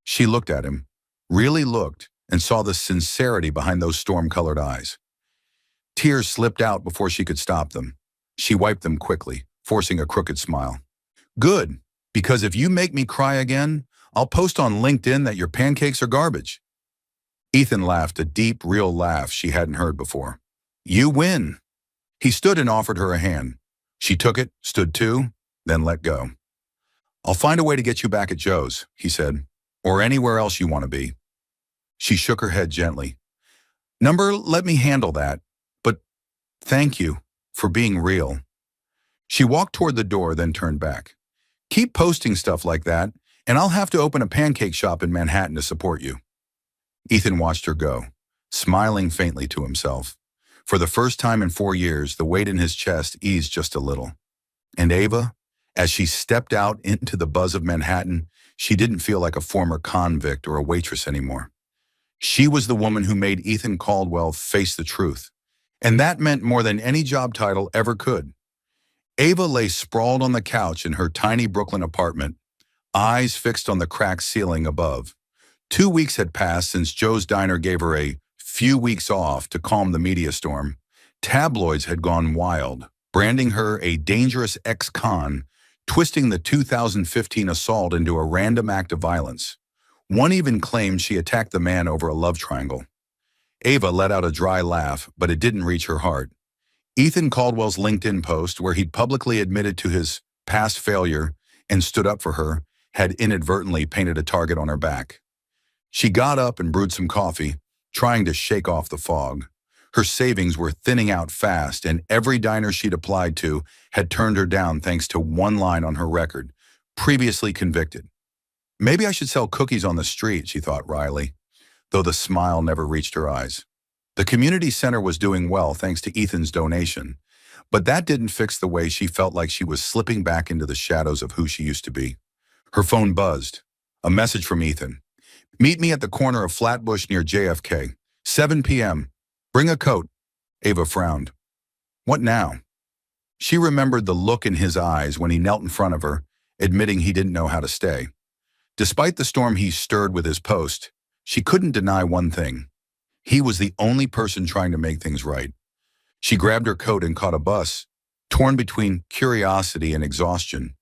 She looked at him, really looked, and saw the sincerity behind those storm-colored eyes. Tears slipped out before she could stop them. She wiped them quickly, forcing a crooked smile. "Good, because if you make me cry again, I'll post on LinkedIn that your pancakes are garbage." Ethan laughed, a deep, real laugh she hadn't heard before. "You win." He stood and offered her a hand. She took it, stood too, then let go. "I'll find a way to get you back at Joe's," he said, "or anywhere else you want to be." She shook her head gently. Let me handle that, but thank you for being real." She walked toward the door, then turned back. "Keep posting stuff like that, and I'll have to open a pancake shop in Manhattan to support you." Ethan watched her go, smiling faintly to himself. For the first time in 4 years, the weight in his chest eased just a little. And Ava, as she stepped out into the buzz of Manhattan, she didn't feel like a former convict or a waitress anymore. She was the woman who made Ethan Caldwell face the truth. And that meant more than any job title ever could. Ava lay sprawled on the couch in her tiny Brooklyn apartment, eyes fixed on the cracked ceiling above. 2 weeks had passed since Joe's Diner gave her a few weeks off to calm the media storm. Tabloids had gone wild, branding her a dangerous ex-con, twisting the 2015 assault into a random act of violence. One even claimed she attacked the man over a love triangle. Ava let out a dry laugh, but it didn't reach her heart. Ethan Caldwell's LinkedIn post, where he'd publicly admitted to his past failure and stood up for her, had inadvertently painted a target on her back. She got up and brewed some coffee, trying to shake off the fog. Her savings were thinning out fast, and every diner she'd applied to had turned her down thanks to one line on her record: previously convicted. Maybe I should sell cookies on the street, she thought wryly, though the smile never reached her eyes. The community center was doing well thanks to Ethan's donation, but that didn't fix the way she felt like she was slipping back into the shadows of who she used to be. Her phone buzzed. A message from Ethan. Meet me at the corner of Flatbush near JFK. 7 p.m. Bring a coat. Ava frowned. What now? She remembered the look in his eyes when he knelt in front of her, admitting he didn't know how to stay. Despite the storm he stirred with his post, she couldn't deny one thing. He was the only person trying to make things right. She grabbed her coat and caught a bus, torn between curiosity and exhaustion.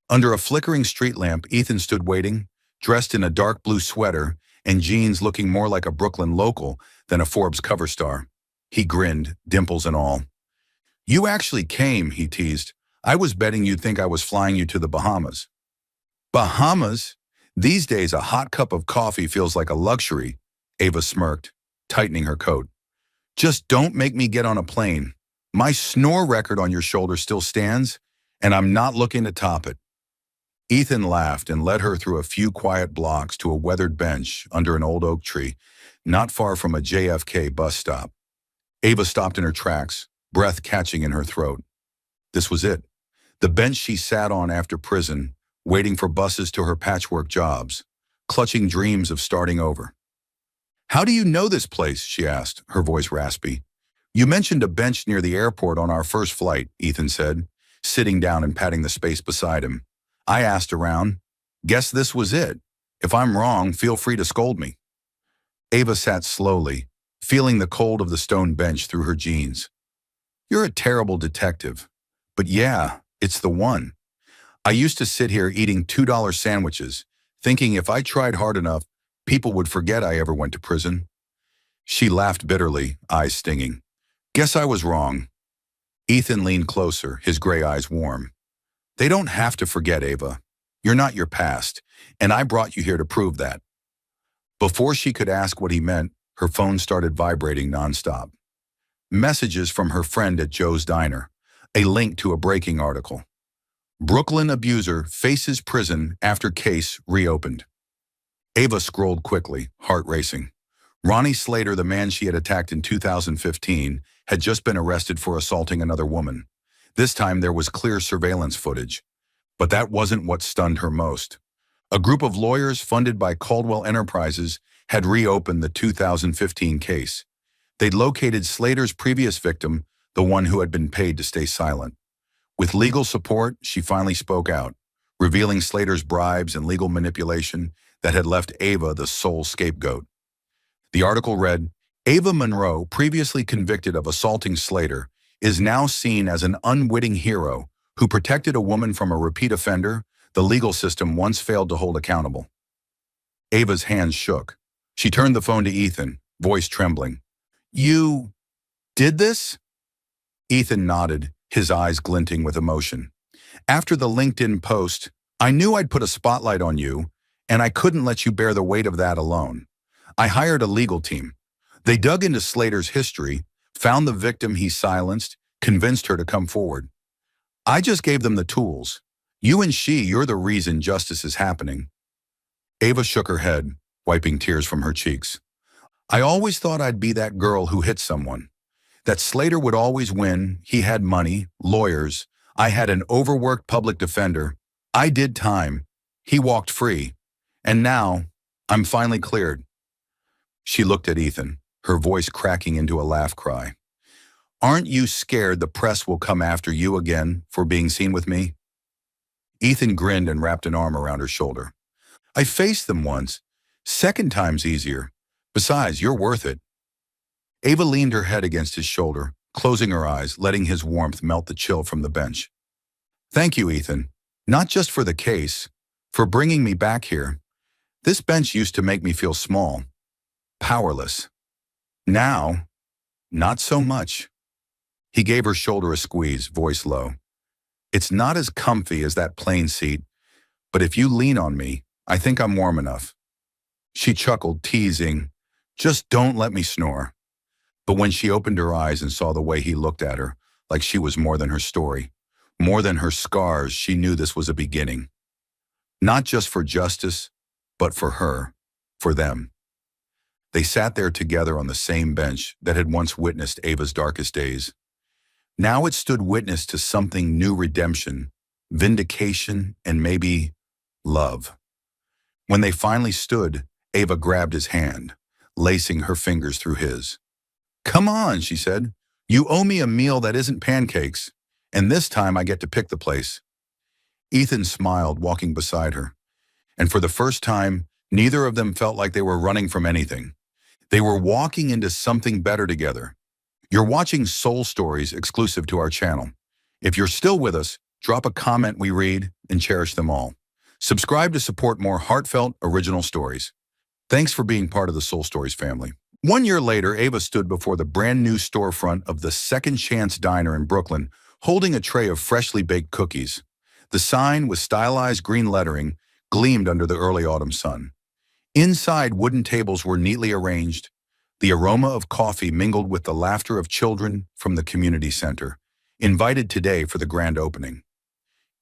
Under a flickering street lamp, Ethan stood waiting, dressed in a dark blue sweater and jeans, looking more like a Brooklyn local than a Forbes cover star. He grinned, dimples and all. You actually came, he teased. I was betting you'd think I was flying you to the Bahamas. Bahamas? These days, a hot cup of coffee feels like a luxury, Ava smirked, tightening her coat. Just don't make me get on a plane. My snore record on your shoulder still stands, and I'm not looking to top it. Ethan laughed and led her through a few quiet blocks to a weathered bench under an old oak tree, not far from a JFK bus stop. Ava stopped in her tracks, breath catching in her throat. This was it. The bench she sat on after prison, waiting for buses to her patchwork jobs, clutching dreams of starting over. How do you know this place? She asked, her voice raspy. You mentioned a bench near the airport on our first flight, Ethan said, sitting down and patting the space beside him. I asked around. Guess this was it. If I'm wrong, feel free to scold me. Ava sat slowly, feeling the cold of the stone bench through her jeans. You're a terrible detective. But yeah, it's the one. I used to sit here eating $2 sandwiches, thinking if I tried hard enough, people would forget I ever went to prison. She laughed bitterly, eyes stinging. Guess I was wrong. Ethan leaned closer, his gray eyes warm. They don't have to forget, Ava. You're not your past, and I brought you here to prove that. Before she could ask what he meant, her phone started vibrating nonstop. Messages from her friend at Joe's Diner, a link to a breaking article. Brooklyn abuser faces prison after case reopened. Ava scrolled quickly, heart racing. Ronnie Slater, the man she had attacked in 2015, had just been arrested for assaulting another woman. This time there was clear surveillance footage. But that wasn't what stunned her most. A group of lawyers funded by Caldwell Enterprises had reopened the 2015 case. They'd located Slater's previous victim, the one who had been paid to stay silent. With legal support, she finally spoke out, revealing Slater's bribes and legal manipulation that had left Ava the sole scapegoat. The article read, Ava Monroe, previously convicted of assaulting Slater, is now seen as an unwitting hero who protected a woman from a repeat offender the legal system once failed to hold accountable. Ava's hands shook. She turned the phone to Ethan, voice trembling. You did this? Ethan nodded, his eyes glinting with emotion. After the LinkedIn post, I knew I'd put a spotlight on you, and I couldn't let you bear the weight of that alone. I hired a legal team. They dug into Slater's history, found the victim he silenced, convinced her to come forward. I just gave them the tools. You're the reason justice is happening. Ava shook her head, wiping tears from her cheeks. I always thought I'd be that girl who hit someone. That Slater would always win, he had money, lawyers, I had an overworked public defender. I did time. He walked free. And now, I'm finally cleared. She looked at Ethan, her voice cracking into a laugh cry. Aren't you scared the press will come after you again for being seen with me? Ethan grinned and wrapped an arm around her shoulder. I faced them once. Second time's easier. Besides, you're worth it. Ava leaned her head against his shoulder, closing her eyes, letting his warmth melt the chill from the bench. Thank you, Ethan. Not just for the case, for bringing me back here. This bench used to make me feel small, powerless. Now, not so much. He gave her shoulder a squeeze, voice low. It's not as comfy as that plane seat, but if you lean on me, I think I'm warm enough. She chuckled, teasing, just don't let me snore. But when she opened her eyes and saw the way he looked at her, like she was more than her story, more than her scars, she knew this was a beginning. Not just for justice, but for her, for them. They sat there together on the same bench that had once witnessed Ava's darkest days. Now it stood witness to something new: redemption, vindication, and maybe love. When they finally stood, Ava grabbed his hand, lacing her fingers through his. Come on, she said. You owe me a meal that isn't pancakes, and this time I get to pick the place. Ethan smiled, walking beside her, and for the first time, neither of them felt like they were running from anything. They were walking into something better together. You're watching Soul Stories exclusive to our channel. If you're still with us, drop a comment, we read and cherish them all. Subscribe to support more heartfelt, original stories. Thanks for being part of the Soul Stories family. 1 year later, Ava stood before the brand new storefront of the Second Chance Diner in Brooklyn, holding a tray of freshly baked cookies. The sign, with stylized green lettering, gleamed under the early autumn sun. Inside, wooden tables were neatly arranged. The aroma of coffee mingled with the laughter of children from the community center, invited today for the grand opening.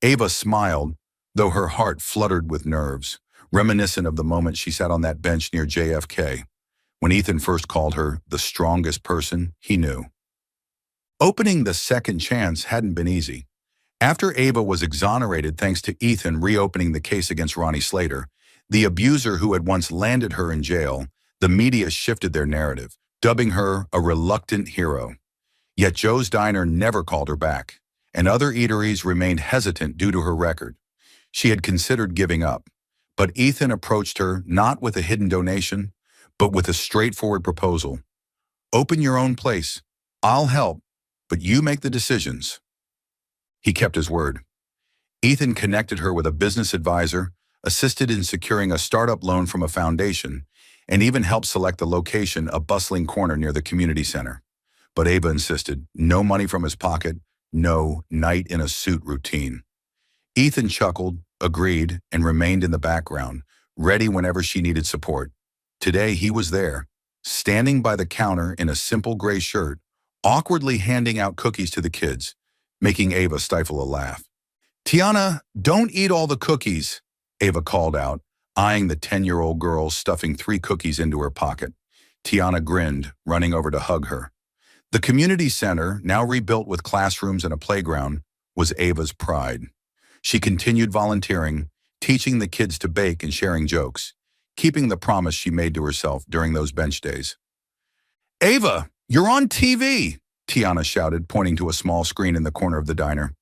Ava smiled, though her heart fluttered with nerves, reminiscent of the moment she sat on that bench near JFK, when Ethan first called her the strongest person he knew. Opening the Second Chance hadn't been easy. After Ava was exonerated thanks to Ethan reopening the case against Ronnie Slater, the abuser who had once landed her in jail, the media shifted their narrative, dubbing her a reluctant hero. Yet Joe's Diner never called her back, and other eateries remained hesitant due to her record. She had considered giving up, but Ethan approached her not with a hidden donation, but with a straightforward proposal. Open your own place. I'll help, but you make the decisions. He kept his word. Ethan connected her with a business advisor, assisted in securing a startup loan from a foundation, and even helped select the location, a bustling corner near the community center. But Ava insisted, no money from his pocket, no night in a suit routine. Ethan chuckled, agreed, and remained in the background, ready whenever she needed support. Today he was there, standing by the counter in a simple gray shirt, awkwardly handing out cookies to the kids, making Ava stifle a laugh. Tiana, don't eat all the cookies, Ava called out, eyeing the 10-year-old girl stuffing 3 cookies into her pocket. Tiana grinned, running over to hug her. The community center, now rebuilt with classrooms and a playground, was Ava's pride. She continued volunteering, teaching the kids to bake and sharing jokes, keeping the promise she made to herself during those bench days. Ava, you're on TV, Tiana shouted, pointing to a small screen in the corner of the diner.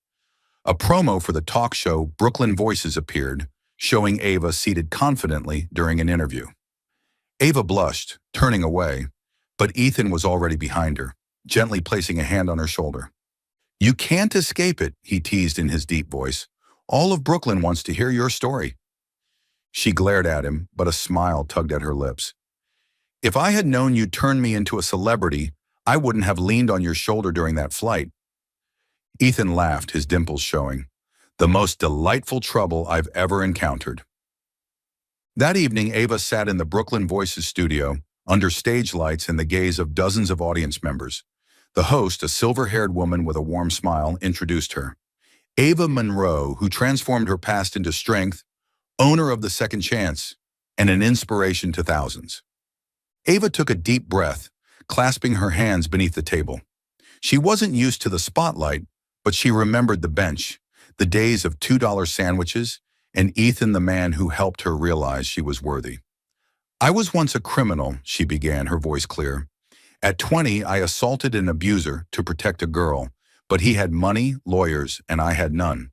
A promo for the talk show Brooklyn Voices appeared, showing Ava seated confidently during an interview. Ava blushed, turning away, but Ethan was already behind her, gently placing a hand on her shoulder. You can't escape it, he teased in his deep voice. All of Brooklyn wants to hear your story. She glared at him, but a smile tugged at her lips. If I had known you'd turn me into a celebrity, I wouldn't have leaned on your shoulder during that flight. Ethan laughed, his dimples showing. The most delightful trouble I've ever encountered. That evening, Ava sat in the Brooklyn Voices studio, under stage lights and the gaze of dozens of audience members. The host, a silver-haired woman with a warm smile, introduced her. Ava Monroe, who transformed her past into strength, owner of the Second Chance, and an inspiration to thousands. Ava took a deep breath, clasping her hands beneath the table. She wasn't used to the spotlight, But she remembered the bench, the days of $2 sandwiches, and Ethan, the man who helped her realize she was worthy. I was once a criminal, she began, her voice clear. At 20, I assaulted an abuser to protect a girl, but he had money, lawyers, and I had none.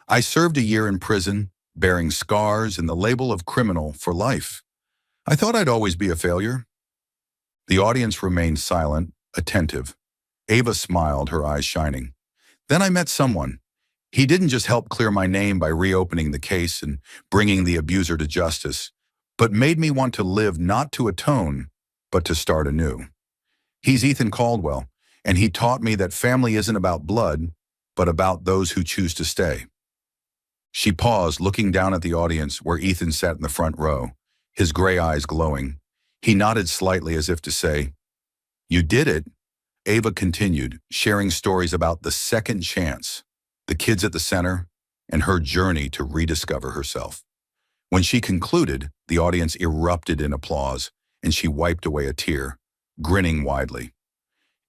I served a year in prison, bearing scars and the label of criminal for life. I thought I'd always be a failure. The audience remained silent, attentive. Ava smiled, her eyes shining. Then I met someone. He didn't just help clear my name by reopening the case and bringing the abuser to justice, but made me want to live not to atone, but to start anew. He's Ethan Caldwell, and he taught me that family isn't about blood, but about those who choose to stay. She paused, looking down at the audience where Ethan sat in the front row, his gray eyes glowing. He nodded slightly as if to say, "You did it." Ava continued, sharing stories about the second chance, the kids at the center, and her journey to rediscover herself. When she concluded, the audience erupted in applause, and she wiped away a tear, grinning widely.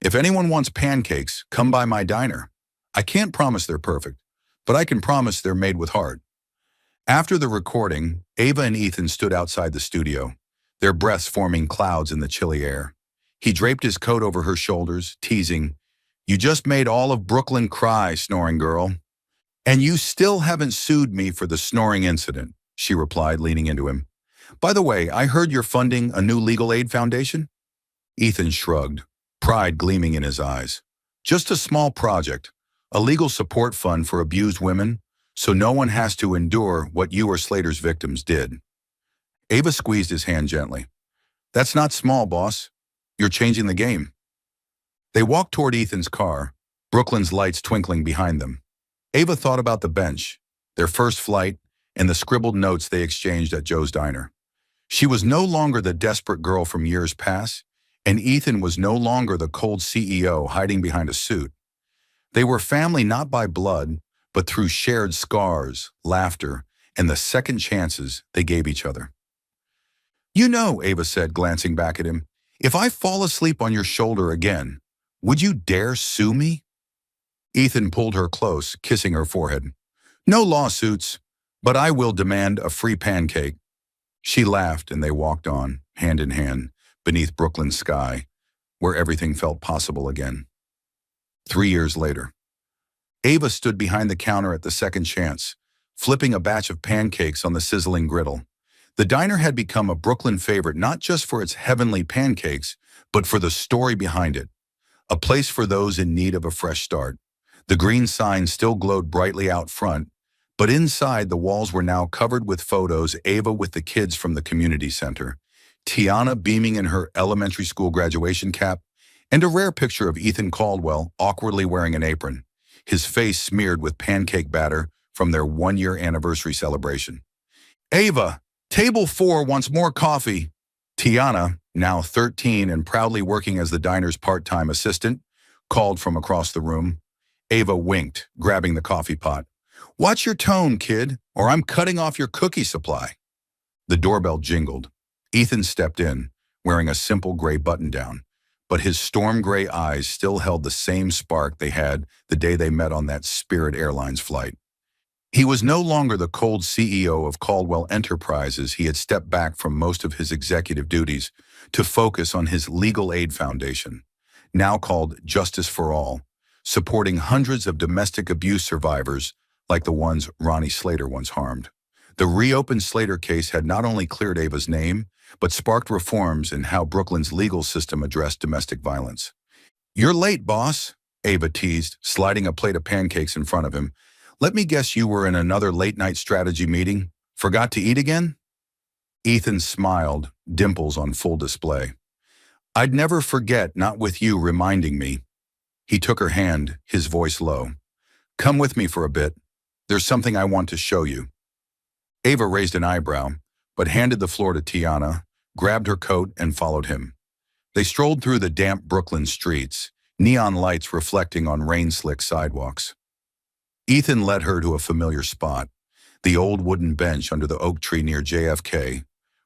"If anyone wants pancakes, come by my diner. I can't promise they're perfect, but I can promise they're made with heart." After the recording, Ava and Ethan stood outside the studio, their breaths forming clouds in the chilly air. He draped his coat over her shoulders, teasing, "You just made all of Brooklyn cry, snoring girl." "And you still haven't sued me for the snoring incident," she replied, leaning into him. "By the way, I heard you're funding a new legal aid foundation?" Ethan shrugged, pride gleaming in his eyes. "Just a small project, a legal support fund for abused women, so no one has to endure what you or Slater's victims did." Ava squeezed his hand gently. "That's not small, boss. You're changing the game." They walked toward Ethan's car, Brooklyn's lights twinkling behind them. Ava thought about the bench, their first flight, and the scribbled notes they exchanged at Joe's diner. She was no longer the desperate girl from years past, and Ethan was no longer the cold CEO hiding behind a suit. They were family not by blood, but through shared scars, laughter, and the second chances they gave each other. "You know," Ava said, glancing back at him, "if I fall asleep on your shoulder again, would you dare sue me?" Ethan pulled her close, kissing her forehead. "No lawsuits, but I will demand a free pancake." She laughed and they walked on, hand in hand, beneath Brooklyn's sky, where everything felt possible again. 3 years later. Ava stood behind the counter at the second chance, flipping a batch of pancakes on the sizzling griddle. The diner had become a Brooklyn favorite not just for its heavenly pancakes, but for the story behind it. A place for those in need of a fresh start. The green sign still glowed brightly out front, but inside the walls were now covered with photos, Ava with the kids from the community center, Tiana beaming in her elementary school graduation cap, and a rare picture of Ethan Caldwell awkwardly wearing an apron, his face smeared with pancake batter from their 1-year anniversary celebration. "Ava, table 4 wants more coffee." Tiana, now 13 and proudly working as the diner's part-time assistant, called from across the room. Ava winked, grabbing the coffee pot. "Watch your tone, kid, or I'm cutting off your cookie supply." The doorbell jingled. Ethan stepped in, wearing a simple gray button-down, but his storm gray eyes still held the same spark they had the day they met on that Spirit Airlines flight. He was no longer the cold CEO of Caldwell Enterprises. He had stepped back from most of his executive duties to focus on his legal aid foundation, now called Justice for All, supporting hundreds of domestic abuse survivors like the ones Ronnie Slater once harmed. The reopened Slater case had not only cleared Ava's name, but sparked reforms in how Brooklyn's legal system addressed domestic violence. "You're late, boss," Ava teased, sliding a plate of pancakes in front of him. "Let me guess you were in another late-night strategy meeting? Forgot to eat again?" Ethan smiled, dimples on full display. "I'd never forget, not with you reminding me." He took her hand, his voice low. "Come with me for a bit. There's something I want to show you." Ava raised an eyebrow, but handed the floor to Tiana, grabbed her coat, and followed him. They strolled through the damp Brooklyn streets, neon lights reflecting on rain-slick sidewalks. Ethan led her to a familiar spot, the old wooden bench under the oak tree near JFK,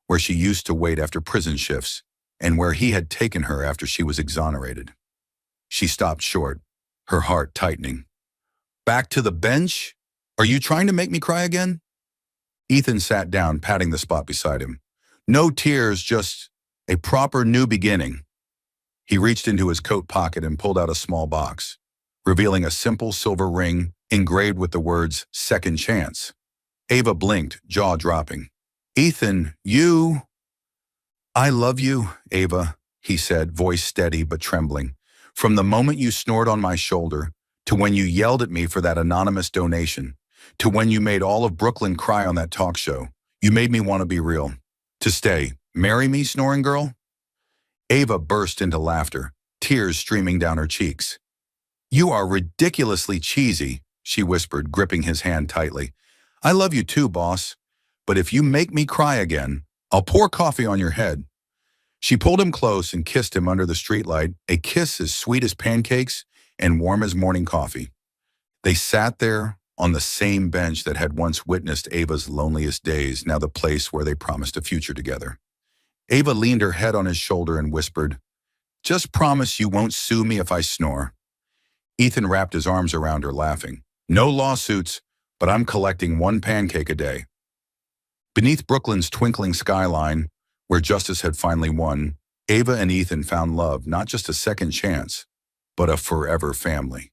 where she used to wait after prison shifts, and where he had taken her after she was exonerated. She stopped short, her heart tightening. Back to the bench? Are you trying to make me cry again? Ethan sat down, patting the spot beside him. No tears, just a proper new beginning. He reached into his coat pocket and pulled out a small box, revealing a simple silver ring engraved with the words, "Second Chance." Ava blinked, jaw dropping. Ethan, you... I love you, Ava, he said, voice steady but trembling. From the moment you snored on my shoulder, to when you yelled at me for that anonymous donation, to when you made all of Brooklyn cry on that talk show, you made me want to be real. To stay. Marry me, snoring girl? Ava burst into laughter, tears streaming down her cheeks. You are ridiculously cheesy, she whispered, gripping his hand tightly. I love you too, boss. But if you make me cry again, I'll pour coffee on your head. She pulled him close and kissed him under the streetlight, a kiss as sweet as pancakes and warm as morning coffee. They sat there on the same bench that had once witnessed Ava's loneliest days, now the place where they promised a future together. Ava leaned her head on his shoulder and whispered, Just promise you won't sue me if I snore. Ethan wrapped his arms around her, laughing. No lawsuits, but I'm collecting one pancake a day. Beneath Brooklyn's twinkling skyline, where justice had finally won, Ava and Ethan found love, not just a second chance, but a forever family.